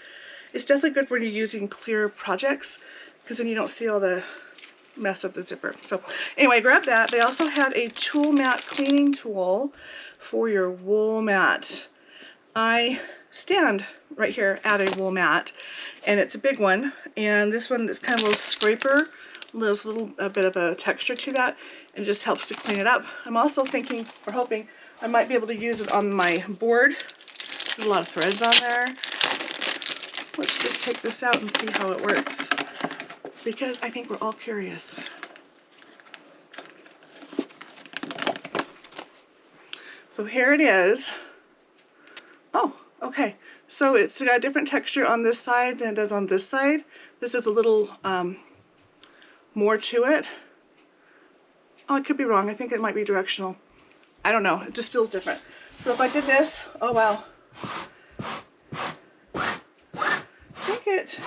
It's definitely good when you're using clear projects, because then you don't see all the mess of the zipper. So anyway, I grabbed that. They also had a tool mat cleaning tool for your wool mat. I stand right here at a wool mat, and it's a big one, and this one is kind of a little scraper. There's a bit of a texture to that, and it just helps to clean it up. I'm also thinking, or hoping, I might be able to use it on my board. There's a lot of threads on there. Let's just take this out and see how it works, because I think we're all curious. So here it is. Oh, okay. So it's got a different texture on this side than it does on this side. This is a little more to it. Oh, I could be wrong. I think it might be directional. I don't know. It just feels different. So if I did this, oh wow. I think it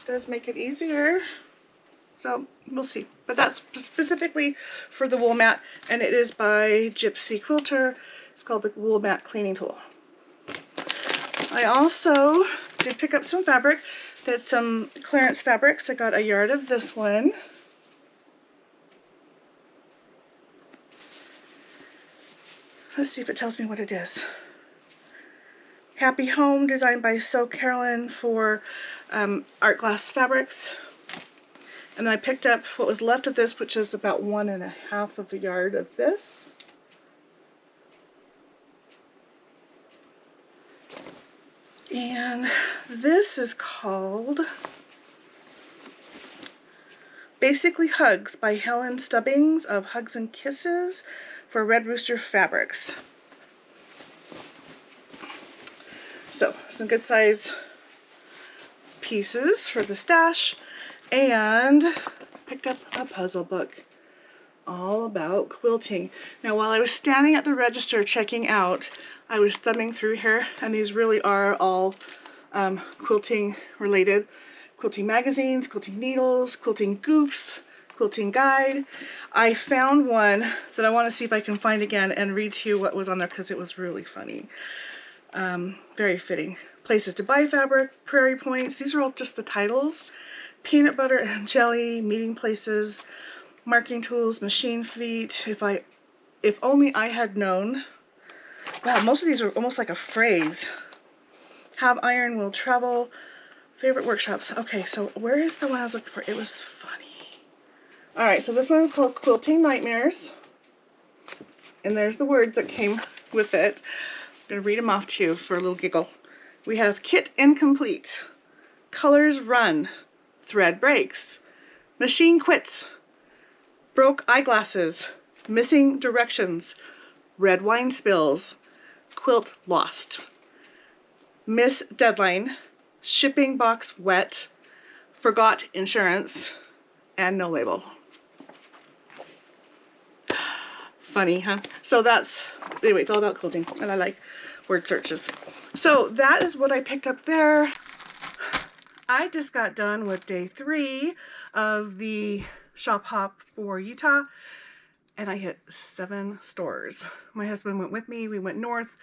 does make it easier. So we'll see. But that's specifically for the wool mat, and it is by Gypsy Quilter. It's called the Wool Mat Cleaning Tool. I also did pick up some fabric. That's some clearance fabrics. I got a yard of this one. Let's see if it tells me what it is. Happy Home, designed by Sew Carolyn for Art Glass Fabrics. And then I picked up what was left of this, which is about 1.5 of a yard of this. And this is called Basically Hugs by Helen Stubbings of Hugs and Kisses for Red Rooster Fabrics. So, some good size pieces for the stash, and picked up a puzzle book all about quilting. Now, while I was standing at the register checking out, I was thumbing through here, and these really are all quilting related. Quilting magazines, quilting needles, quilting goofs, quilting guide. I found one that I want to see if I can find again and read to you what was on there because it was really funny. Very fitting. Places to buy fabric, prairie points. These are all just the titles. Peanut butter and jelly, meeting places, marking tools, machine feet. If only I had known. Wow, most of these are almost like a phrase. Have iron, will travel. Favorite workshops. Okay, so where is the one I was looking for? It was funny. Alright, so this one is called Quilting Nightmares. And there's the words that came with it. I'm going to read them off to you for a little giggle. We have kit incomplete. Colors run. Thread breaks. Machine quits. Broke eyeglasses. Missing directions. Red wine spills. Quilt lost. Miss deadline. Shipping box wet. Forgot insurance. And no label. Funny, huh? So that's, anyway, it's all about quilting, and I like word searches. So that is what I picked up there. I just got done with day 3 of the shop hop for Utah, and I hit 7 stores. My husband went with me. We went north,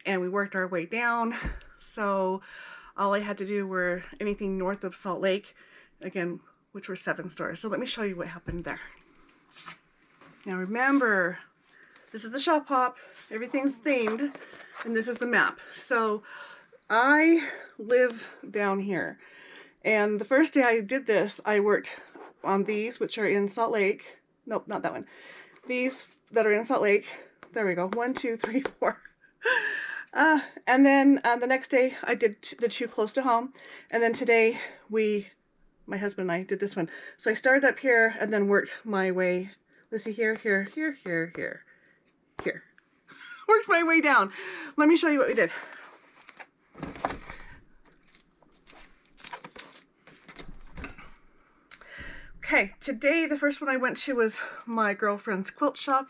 and we worked our way down. So all I had to do were anything north of Salt Lake, again, which were 7 stores. So let me show you what happened there. Now remember, this is the shop hop. Everything's themed, and this is the map. So I live down here, and the first day I did this, I worked on these, which are in Salt Lake. Nope, not that one. These that are in Salt Lake. There we go. 1, 2, 3, 4. And then the next day I did the 2 close to home, and then today my husband and I did this one. So I started up here and then worked my way. Let's see, here. Worked my way down. Let me show you what we did. Okay, today the first one I went to was my girlfriend's quilt shop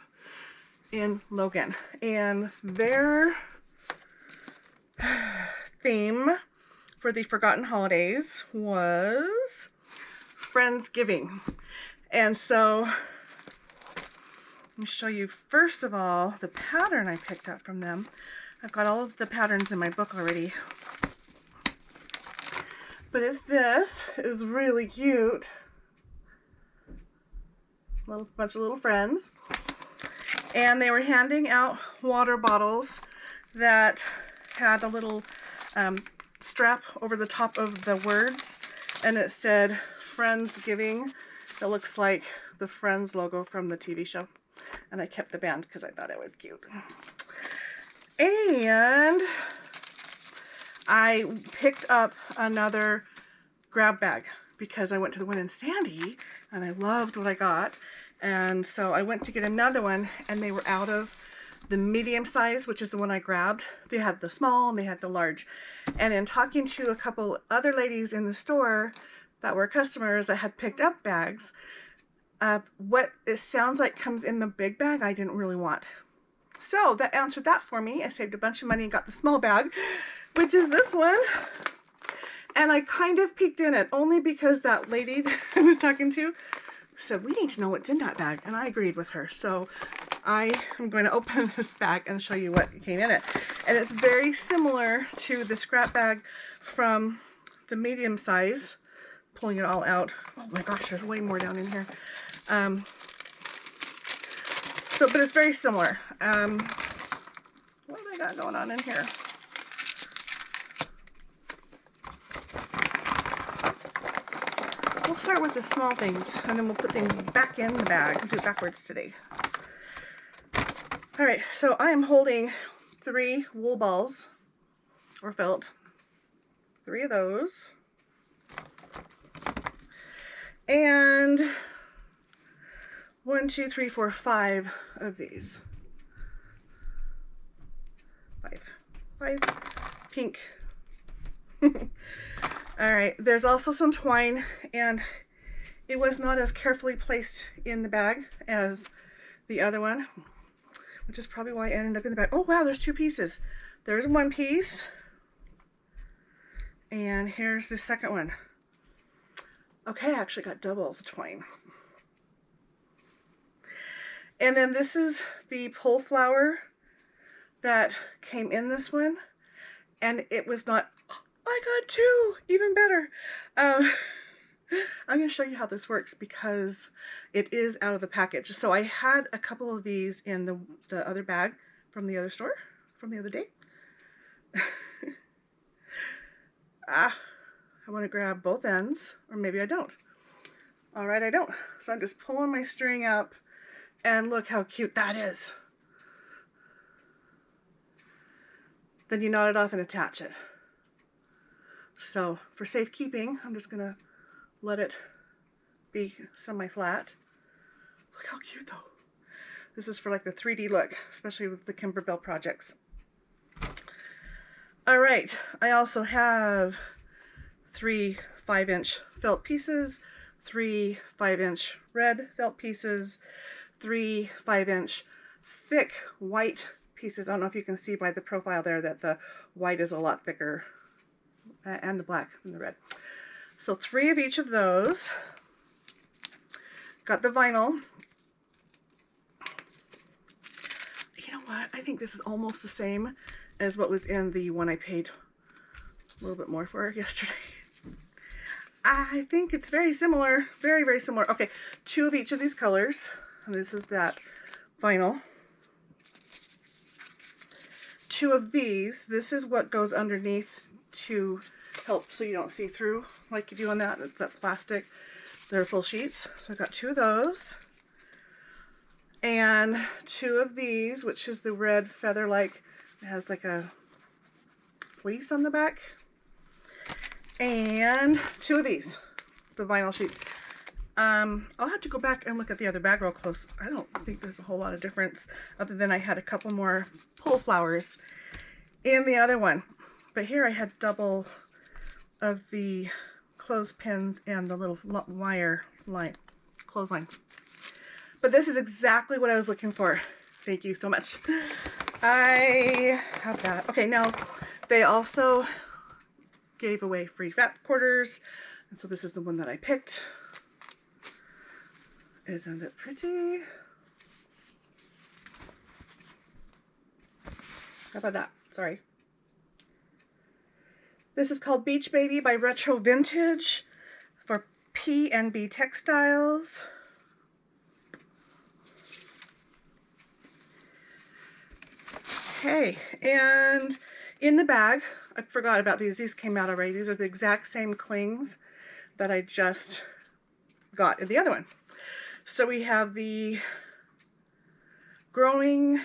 in Logan, and their theme for the Forgotten Holidays was Friendsgiving. And so let me show you first of all the pattern I picked up from them. I've got all of the patterns in my book already. But it's this. It was really cute. Bunch of little friends. And they were handing out water bottles that had a little strap over the top of the words, and it said Friendsgiving. It looks like the Friends logo from the TV show. And I kept the band because I thought it was cute. And I picked up another grab bag because I went to the one in Sandy and I loved what I got. And so I went to get another one, and they were out of the medium size, which is the one I grabbed. They had the small and they had the large. And in talking to a couple other ladies in the store that were customers that had picked up bags, what it sounds like comes in the big bag I didn't really want. So that answered that for me. I saved a bunch of money and got the small bag, which is this one. And I kind of peeked in it only because that lady that I was talking to said, we need to know what's in that bag. And I agreed with her. So I am going to open this bag and show you what came in it. And it's very similar to the scrap bag from the medium size. Pulling it all out. Oh my gosh, there's way more down in here. But it's very similar. What have I got going on in here? We'll start with the small things, and then we'll put things back in the bag. I'll do it backwards today. All right, so I am holding 3 wool balls, or felt. 3 of those. And 1, 2, 3, 4, 5 of these. 5 pink. All right, there's also some twine, and it was not as carefully placed in the bag as the other one, which is probably why it ended up in the bag. Oh wow, there's 2 pieces. There's 1 piece, and here's the second one. Okay, I actually got double the twine. And then this is the pole flower that came in this one, and it was not, I got 2, even better. I'm going to show you how this works because it is out of the package. So I had a couple of these in the other bag from the other store, from the other day. I want to grab both ends, or maybe I don't. All right, I don't. So I'm just pulling my string up, and look how cute that is. Then you knot it off and attach it. So for safekeeping, I'm just gonna let it be semi-flat. Look how cute though. This is for like the 3D look, especially with the Kimberbell projects. All right, I also have 3 5-inch felt pieces, 3 5-inch red felt pieces, 3 5-inch thick white pieces. I don't know if you can see by the profile there that the white is a lot thicker, and the black than the red. So 3 of each of those. Got the vinyl. You know what? I think this is almost the same as what was in the one I paid a little bit more for yesterday. I think it's very similar. Very, very similar. Okay, 2 of each of these colors. And this is that vinyl. 2 of these. This is what goes underneath to help so you don't see through like you do on that. It's that plastic. They're full sheets. So I got 2 of those. And 2 of these, which is the red feather-like. It has like a fleece on the back. And 2 of these, the vinyl sheets. I'll have to go back and look at the other bag real close. I don't think there's a whole lot of difference other than I had a couple more pole flowers in the other one. But here I had double of the clothespins and the little wire line, clothesline. But this is exactly what I was looking for. Thank you so much. I have that. Okay, now they also gave away free fat quarters, and so this is the one that I picked. Isn't it pretty? How about that? Sorry. This is called Beach Baby by Retro Vintage for P&B Textiles. Okay, and in the bag, I forgot about these. These came out already. These are the exact same clings that I just got in the other one. So we have the grown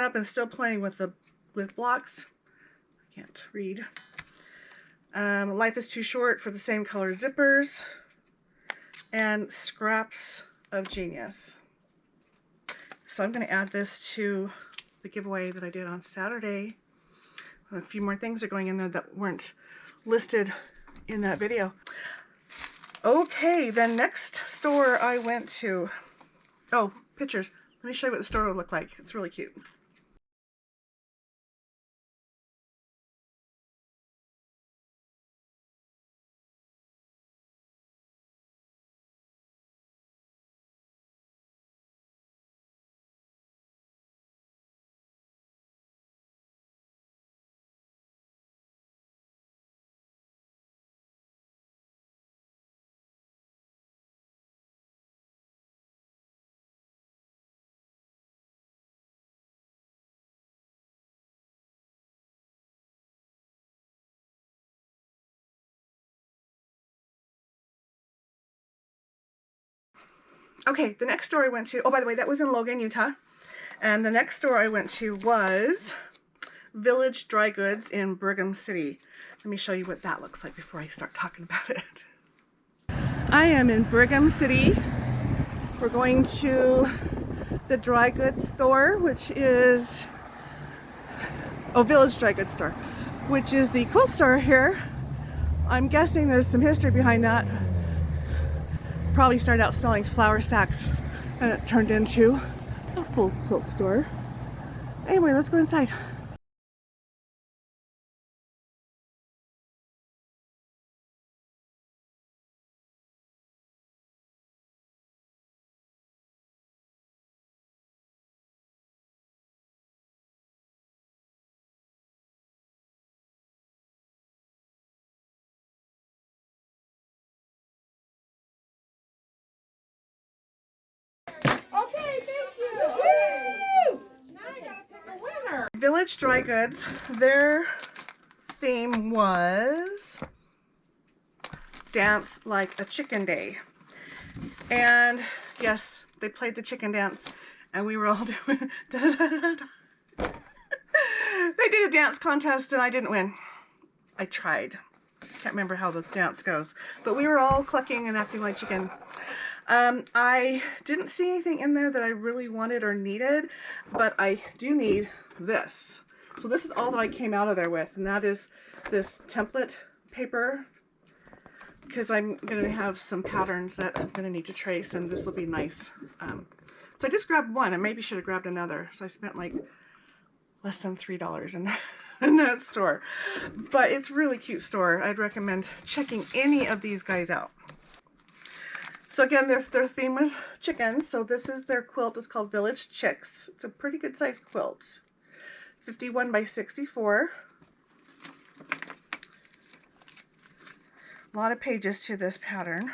up and still playing with blocks. I can't read. Life is too short for the same color zippers, and scraps of genius. So I'm going to add this to the giveaway that I did on Saturday. A few more things are going in there that weren't listed in that video. Okay, the next store I went to, oh, pictures. Let me show you what the store would look like. It's really cute. Okay, the next store I went to, oh, by the way, that was in Logan, Utah. And the next store I went to was Village Dry Goods in Brigham City. Let me show you what that looks like before I start talking about it. I am in Brigham City. We're going to the dry goods store, which is, oh, Village Dry Goods store, which is the quilt store here. I'm guessing there's some history behind that. Probably started out selling flour sacks and it turned into a full quilt store. Anyway, let's go inside. Okay, thank you. Woo! Now I gotta pick a winner. Village Dry Goods, their theme was Dance Like a Chicken Day. And yes, they played the chicken dance and we were all doing da, da, da, da. They did a dance contest and I didn't win. I tried. Can't remember how the dance goes, but we were all clucking and acting like chicken. I didn't see anything in there that I really wanted or needed, but I do need this. So this is all that I came out of there with, and that is this template paper, because I'm going to have some patterns that I'm going to need to trace, and this will be nice. So I just grabbed one. I maybe should have grabbed another. So I spent like less than $3 in that store. But it's a really cute store. I'd recommend checking any of these guys out. So again, their theme was chickens. So this is their quilt. It's called Village Chicks. It's a pretty good size quilt. 51 by 64. A lot of pages to this pattern.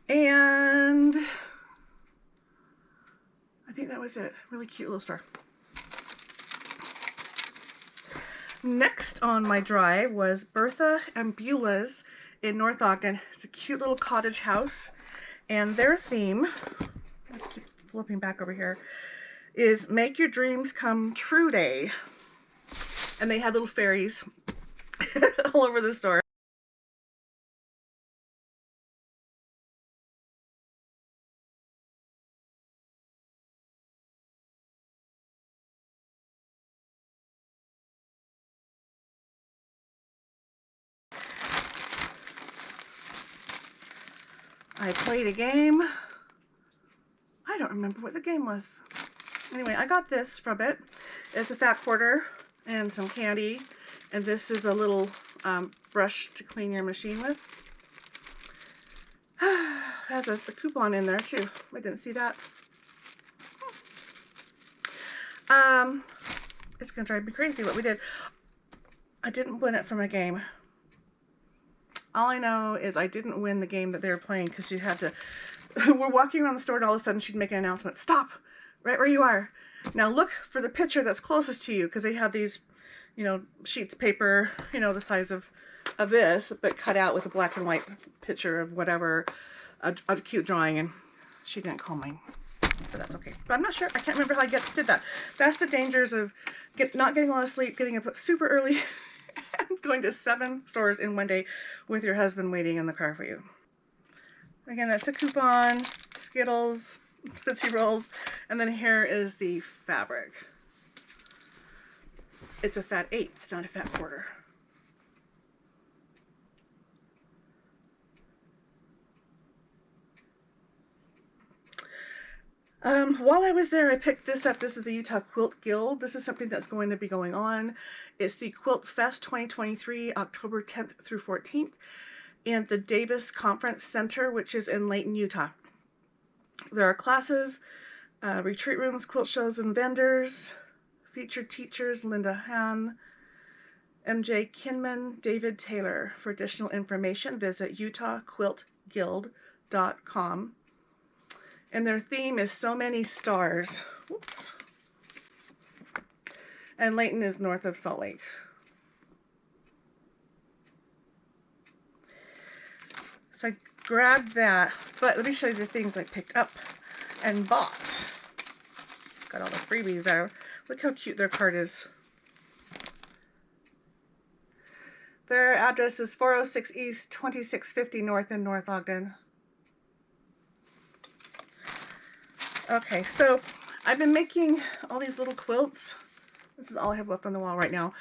And I think that was it. Really cute little store. Next on my drive was Bertha Umbilas in North Ogden. It's a cute little cottage house. And their theme, I have to keep flipping back over here, is Make Your Dreams Come True Day. And they had little fairies all over the store. I played a game. I don't remember what the game was. Anyway, I got this from it. It's a fat quarter and some candy. And this is a little brush to clean your machine with. Has a coupon in there too. I didn't see that. It's gonna drive me crazy what we did. I didn't win it from a game. All I know is I didn't win the game that they were playing because you had to, we're walking around the store and all of a sudden she'd make an announcement, stop, right where you are. Now look for the picture that's closest to you, because they had these, you know, sheets of paper, you know, the size of this, but cut out with a black and white picture of whatever, a cute drawing, and she didn't call mine, but that's okay. But I'm not sure, I can't remember how I did that. That's the dangers of not getting a lot of sleep, getting up super early, and going to 7 stores in one day with your husband waiting in the car for you. Again, that's a coupon, Skittles, Tootsie Rolls, and then here is the fabric. It's a fat 1/8, not a fat quarter. While I was there, I picked this up. This is the Utah Quilt Guild. This is something that's going to be going on. It's the Quilt Fest 2023, October 10th through 14th, in the Davis Conference Center, which is in Layton, Utah. There are classes, retreat rooms, quilt shows, and vendors. Featured teachers, Linda Hahn, MJ Kinman, David Taylor. For additional information, visit utahquiltguild.com. And their theme is So Many Stars. Whoops. And Layton is north of Salt Lake. So grabbed that, but let me show you the things I picked up and bought. Got all the freebies there. Look how cute their card is. Their address is 406 East, 2650 North in North Ogden. Okay, so I've been making all these little quilts. This is all I have left on the wall right now.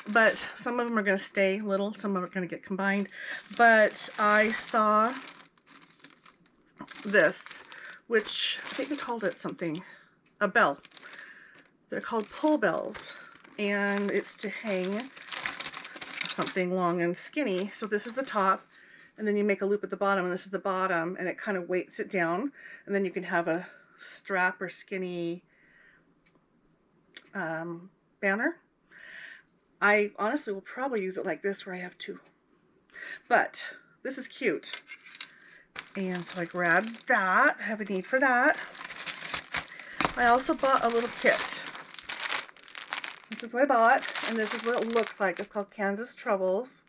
But some of them are going to stay little, some of them are going to get combined. But I saw this, which I think they called it something, a bell. They're called pull bells, and it's to hang something long and skinny. So this is the top, and then you make a loop at the bottom, and this is the bottom, and it kind of weights it down, and then you can have a strap or skinny banner. I honestly will probably use it like this where I have two, but this is cute. And so I grabbed that. I have a need for that. I also bought a little kit. This is what I bought, and this is what it looks like. It's called Kansas Troubles.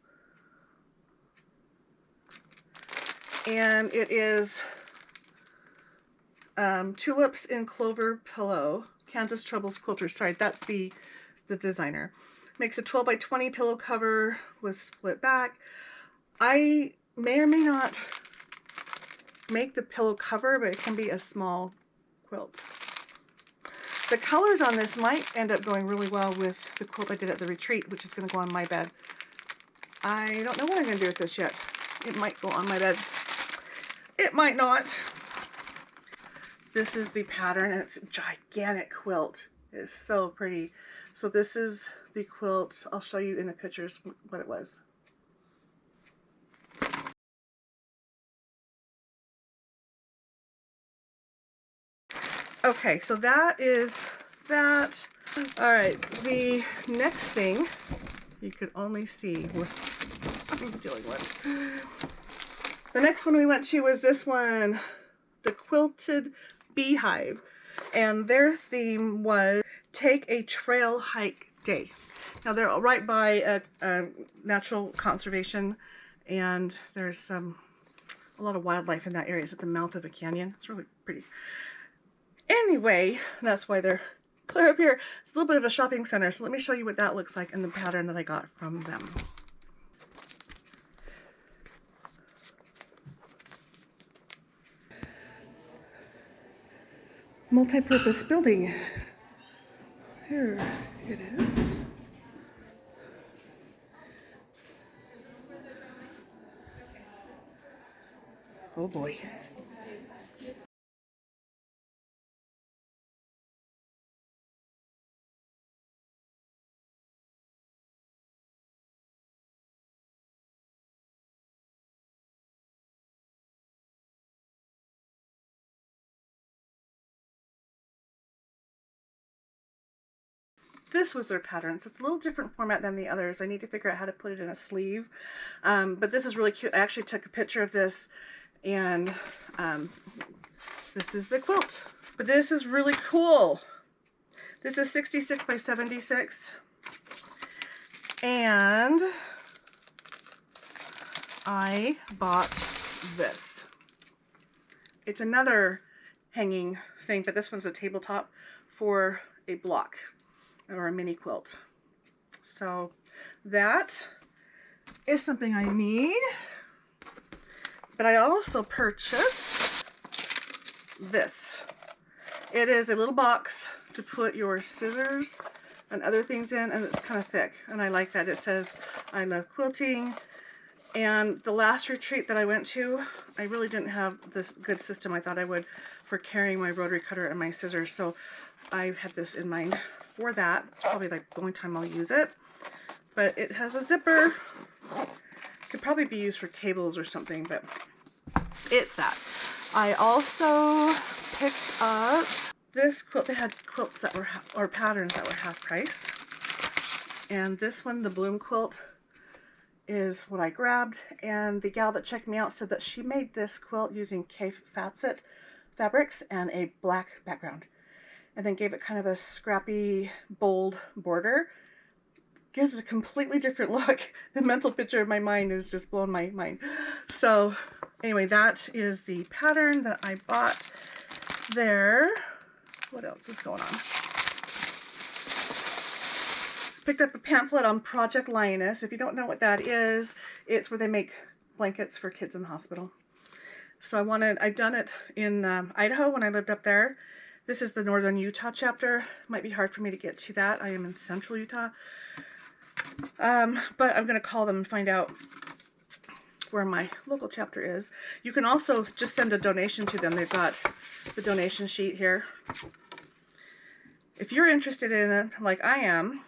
And it is tulips in clover pillow. Kansas Troubles Quilter. Sorry, that's the designer. Makes a 12 by 20 pillow cover with split back. I may or may not make the pillow cover, but it can be a small quilt. The colors on this might end up going really well with the quilt I did at the retreat, which is going to go on my bed. I don't know what I'm going to do with this yet. It might go on my bed. It might not. This is the pattern, and it's a gigantic quilt. It is so pretty. So this is the quilt. I'll show you in the pictures what it was. Okay, so that is that. All right, the next thing you could only see what I'm dealing with. The next one we went to was this one, the Quilted Beehive, and their theme was Take a Trail Hike Day. Now they're right by a natural conservation, and there's a lot of wildlife in that area. It's at the mouth of a canyon. It's really pretty. Anyway, that's why they're clear up here. It's a little bit of a shopping center, so let me show you what that looks like and the pattern that I got from them. Multi-purpose building. Here it is. Oh boy. This was their pattern, so it's a little different format than the others. I need to figure out how to put it in a sleeve, but this is really cute. I actually took a picture of this, and this is the quilt. But this is really cool. This is 66 by 76, and I bought this. It's another hanging thing, but this one's a tabletop for a block or a mini quilt. So that is something I need. But I also purchased this. It is a little box to put your scissors and other things in, and it's kind of thick, and I like that. It says I love quilting. And the last retreat that I went to, I really didn't have this good system I thought I would for carrying my rotary cutter and my scissors, so I had this in mind for that. It's probably like the only time I'll use it. But it has a zipper. Could probably be used for cables or something, but it's that. I also picked up this quilt. They had quilts that were or patterns that were half price. And this one, the bloom quilt, is what I grabbed. And the gal that checked me out said that she made this quilt using K-Facet fabrics and a black background, and then gave it kind of a scrappy, bold border. Gives it a completely different look. The mental picture of my mind is just blowing my mind. So Anyway, that is the pattern that I bought there. What else is going on? Picked up a pamphlet on Project Lioness. If you don't know what that is, it's where they make blankets for kids in the hospital. So I'd done it in Idaho when I lived up there. This is the Northern Utah chapter. Might be hard for me to get to that. I am in Central Utah. But I'm going to call them and find out where my local chapter is. You can also just send a donation to them. They've got the donation sheet here. If you're interested in it, like I am,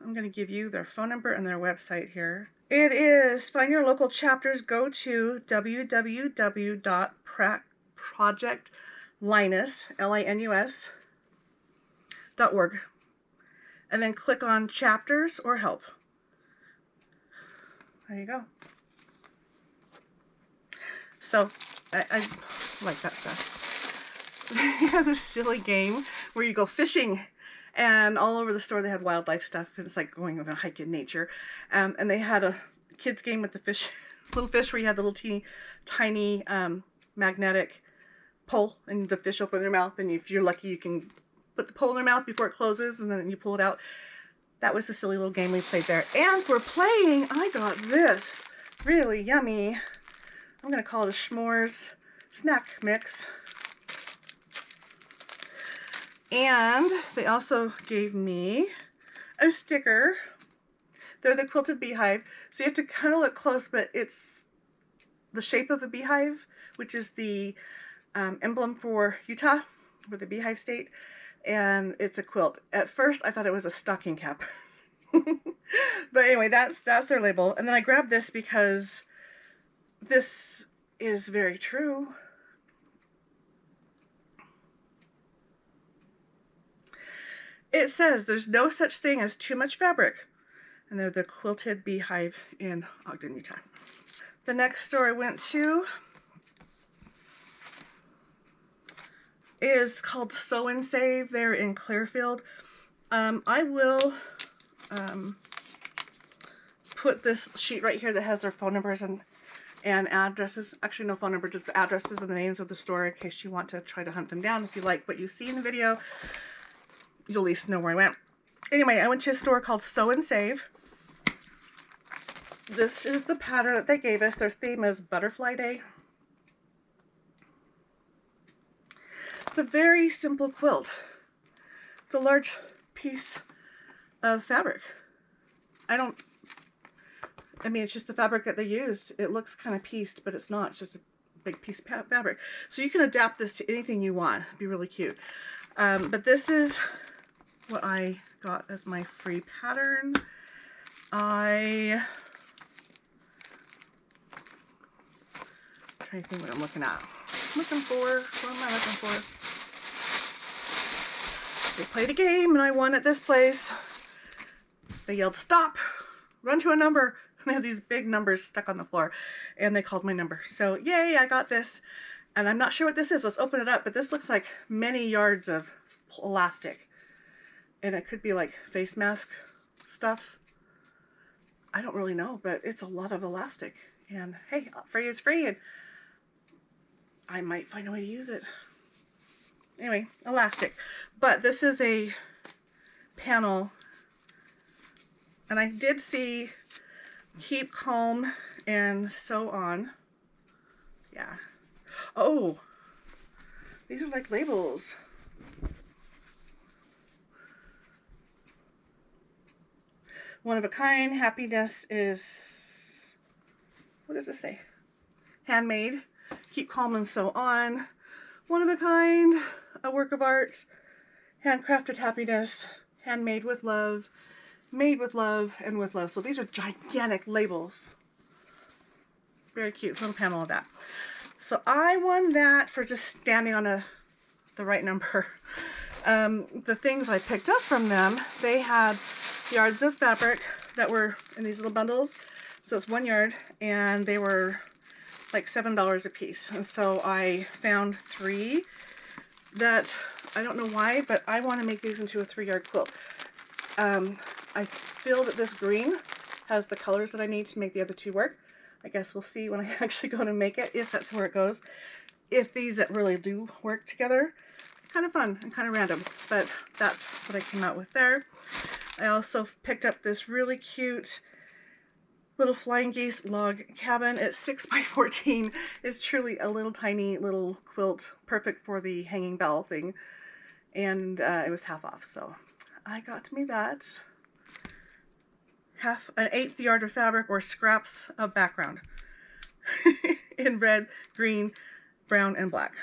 I'm going to give you their phone number and their website here. It is, find your local chapters, go to www.projectlinus.org and then click on chapters or help. There you go. So, I like that stuff. They have this silly game where you go fishing, and all over the store they had wildlife stuff, and it's like going on a hike in nature. And they had a kids game with the fish, little fish, where you had the little tiny magnetic pole, and the fish open their mouth, and if you're lucky you can put the pole in their mouth before it closes, and then you pull it out. That was the silly little game we played there. And for playing, I got this really yummy, I'm going to call it a s'mores snack mix. And they also gave me a sticker. They're the Quilted Beehive. So you have to kind of look close, but it's the shape of a beehive, which is the emblem for Utah, or the beehive state. And it's a quilt. At first, I thought it was a stocking cap. But anyway, that's their label. And then I grabbed this because this is very true. It says there's no such thing as too much fabric. And they're the Quilted Beehive in Ogden, Utah. The next store I went to is called Sew and Save. They're in Clearfield. I will put this sheet right here that has their phone numbers and addresses. Actually, no phone number, just the addresses and the names of the store in case you want to try to hunt them down. If you like what you see in the video, you'll at least know where I went. Anyway, I went to a store called Sew and Save. This is the pattern that they gave us. Their theme is Butterfly Day. It's a very simple quilt. It's a large piece of fabric. I mean, it's just the fabric that they used. It looks kind of pieced, but it's not. It's just a big piece of fabric. So you can adapt this to anything you want. It'd be really cute. But this is what I got as my free pattern. I'm trying to think what I'm looking at. What am I looking for? They played a game and I won at this place. They yelled, "Stop! Run to a number!" And they had these big numbers stuck on the floor. And they called my number. So, yay, I got this. And I'm not sure what this is. Let's open it up. But this looks like many yards of elastic. And it could be like face mask stuff. I don't really know, but it's a lot of elastic. And hey, free is free. And I might find a way to use it. Anyway, elastic. But this is a panel. And I did see keep calm and so on. Yeah. Oh, these are like labels. One of a kind, happiness is, what does it say? Handmade, keep calm and so on. One of a kind, a work of art, handcrafted happiness, handmade with love, made with love, and with love. So these are gigantic labels. Very cute little panel of that. So I won that for just standing on the right number. The things I picked up from them, they had yards of fabric that were in these little bundles. So it's 1 yard, and they were like $7 a piece. And so I found 3 that, I don't know why, but I want to make these into a 3-yard quilt. I feel that this green has the colors that I need to make the other 2 work. I guess we'll see when I actually go to make it, if that's where it goes. If these really do work together. Kind of fun and kind of random, but that's what I came out with there. I also picked up this really cute little flying geese log cabin. It's 6 by 14. It's truly a little tiny little quilt, perfect for the hanging bell thing. And it was half off, so I got me that. An 1/8 yard of fabric or scraps of background in red, green, brown, and black.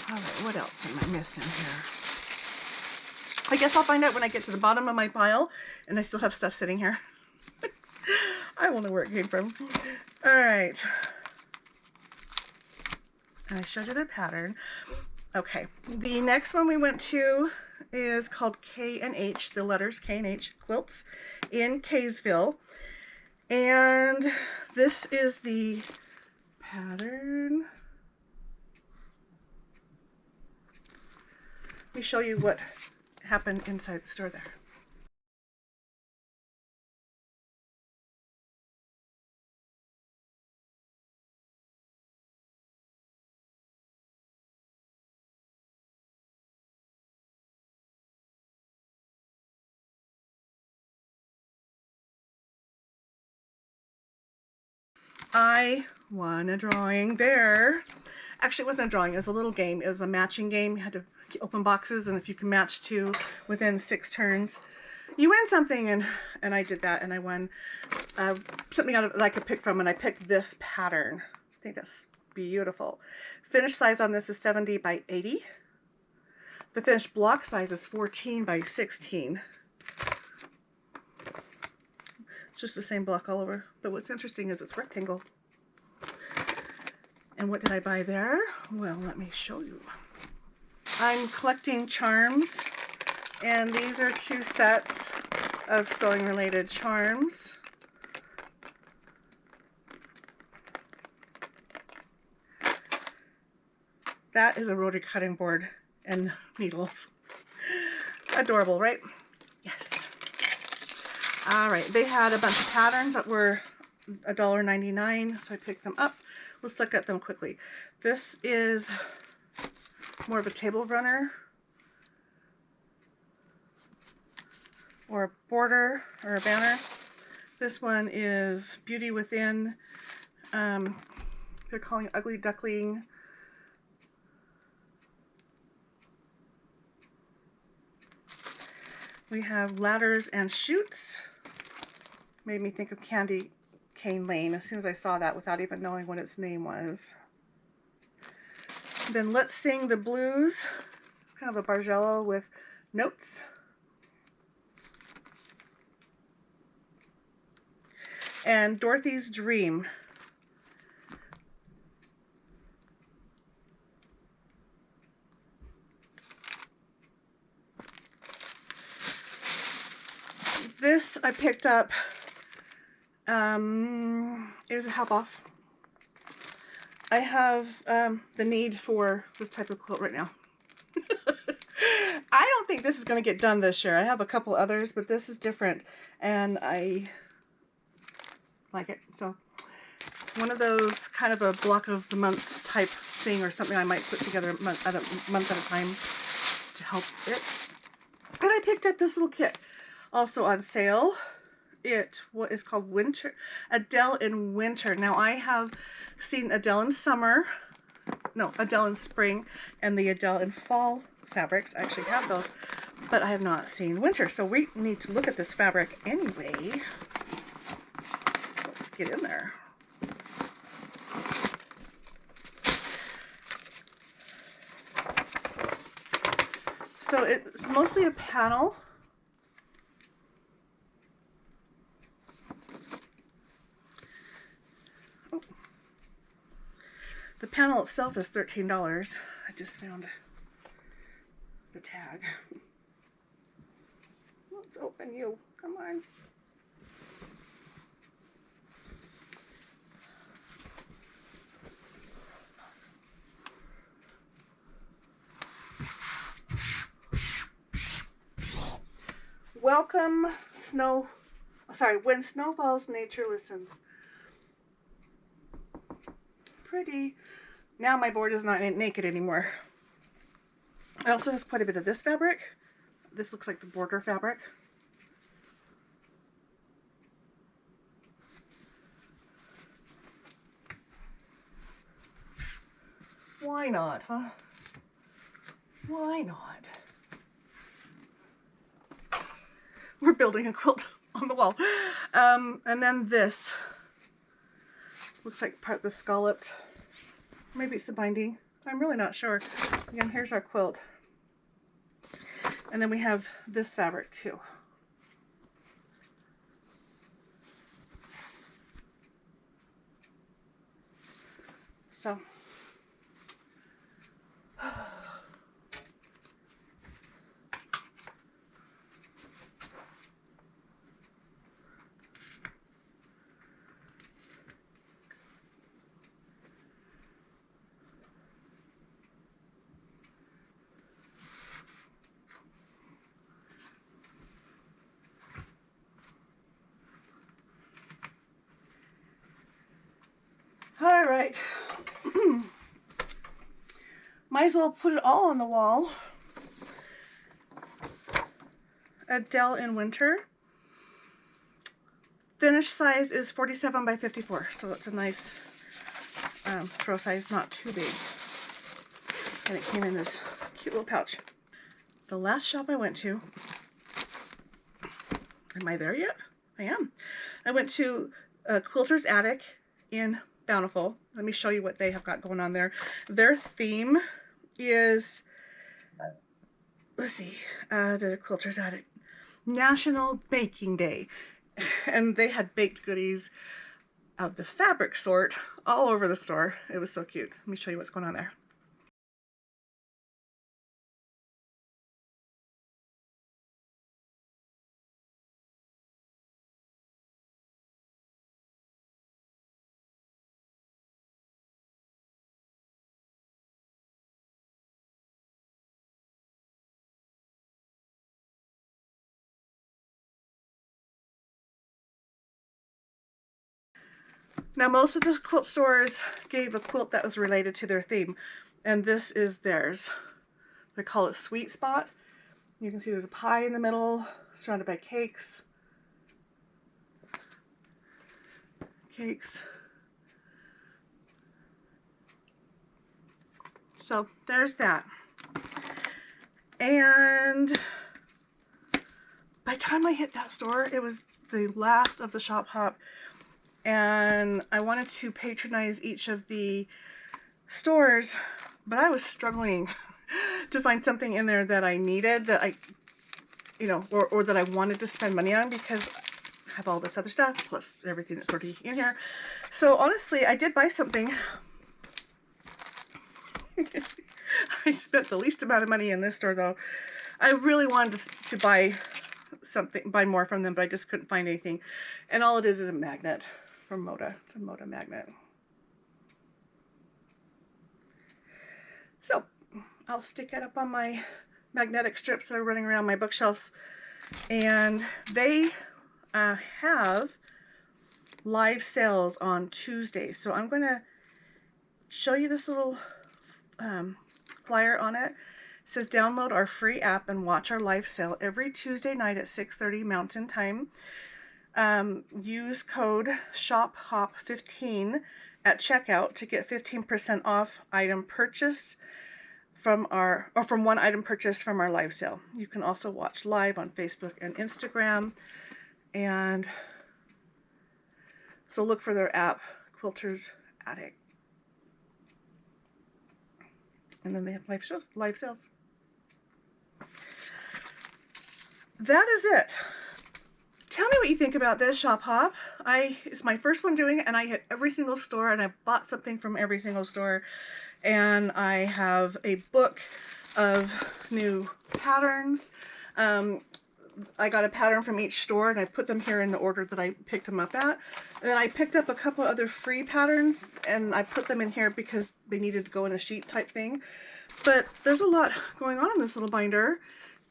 All right, what else am I missing here? I guess I'll find out when I get to the bottom of my pile and I still have stuff sitting here. I won't know where it came from. All right. And I showed you their pattern. Okay, the next one we went to is called K&H, the letters K&H Quilts in Kaysville. And this is the pattern. Let me show you what happened inside the store there. I won a drawing there. Actually, it wasn't a drawing, it was a little game. It was a matching game. You had to open boxes, and if you can match 2 within 6 turns, you win something. And I did that, and I won something out of that I could pick from, and I picked this pattern. I think that's beautiful. Finished size on this is 70 by 80. The finished block size is 14 by 16. It's just the same block all over. But what's interesting is it's rectangle. And what did I buy there? Well, let me show you. I'm collecting charms, and these are 2 sets of sewing related charms. That is a rotary cutting board and needles. Adorable, right? Yes. All right, they had a bunch of patterns that were $1.99, so I picked them up. Let's look at them quickly. This is more of a table runner or a border or a banner. This one is Beauty Within. They're calling it Ugly Duckling. We have ladders and chutes. Made me think of Candy Cane Lane as soon as I saw that without even knowing what its name was. Then Let's Sing the Blues. It's kind of a Bargello with notes. And Dorothy's Dream. This I picked up. It was a half off. I have the need for this type of quilt right now. I don't think this is going to get done this year. I have a couple others, but this is different, and I like it. So it's one of those kind of a block of the month type thing, or something I might put together a month at a time to help it. And I picked up this little kit, also on sale. What is called Adele in Winter. Now I have seen Adele in summer, no, Adele in spring, and the Adele in fall fabrics. I actually have those, but I have not seen winter. So we need to look at this fabric anyway. Let's get in there. So it's mostly a panel. The panel itself is $13. I just found the tag. Let's open you. Come on. Welcome when snow falls, nature listens. Pretty. Now my board is not naked anymore. It also has quite a bit of this fabric. This looks like the border fabric. Why not, huh? Why not? We're building a quilt on the wall. And then this looks like part of the scalloped. Maybe it's the binding. I'm really not sure. Again, here's our quilt. And then we have this fabric too. So, all right. Might as well put it all on the wall. Adele in winter. Finished size is 47 by 54, so it's a nice throw size, not too big. And it came in this cute little pouch. The last shop I went to, am I there yet? I am. I went to Quilter's Attic in Bountiful. Let me show you what they have got going on there. Their theme is, let's see, the Quilter's Attic, National Baking Day. And they had baked goodies of the fabric sort all over the store. It was so cute. Let me show you what's going on there. Now, most of the quilt stores gave a quilt that was related to their theme, and this is theirs. They call it Sweet Spot. You can see there's a pie in the middle, surrounded by cakes. So there's that. And by the time I hit that store, it was the last of the shop hop. And I wanted to patronize each of the stores, but I was struggling to find something in there that I needed, that I, you know, or that I wanted to spend money on, because I have all this other stuff, plus everything that's already in here. So honestly, I did buy something. I spent the least amount of money in this store, though. I really wanted to buy something, buy more from them, but I just couldn't find anything. And all it is a magnet from Moda. It's a Moda magnet. So I'll stick it up on my magnetic strips that are running around my bookshelves. And they have live sales on Tuesdays. So I'm going to show you this little flyer on it. It says download our free app and watch our live sale every Tuesday night at 6:30 Mountain Time. Use code SHOPHOP15 at checkout to get 15% off item purchased from one item purchased from our live sale. You can also watch live on Facebook and Instagram. And so look for their app, Quilter's Attic. And then they have live sales. That is it. Tell me what you think about this shop hop. It's my first one doing it, and I hit every single store, and I bought something from every single store. And I have a book of new patterns. I got a pattern from each store, and I put them here in the order that I picked them up at. And then I picked up a couple other free patterns, and I put them in here because they needed to go in a sheet type thing. But there's a lot going on in this little binder.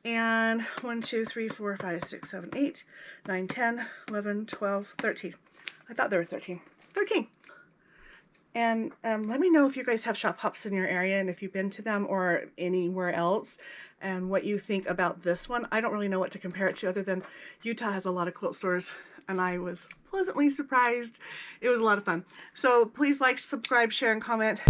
And 1, 2, 3, 4, 5, 6, 7, 8, 9, 10, 11, 12, 13. I thought there were 13. 13. And let me know if you guys have shop hops in your area and if you've been to them or anywhere else and what you think about this one. I don't really know what to compare it to other than Utah has a lot of quilt stores and I was pleasantly surprised. It was a lot of fun. So please like, subscribe, share, and comment.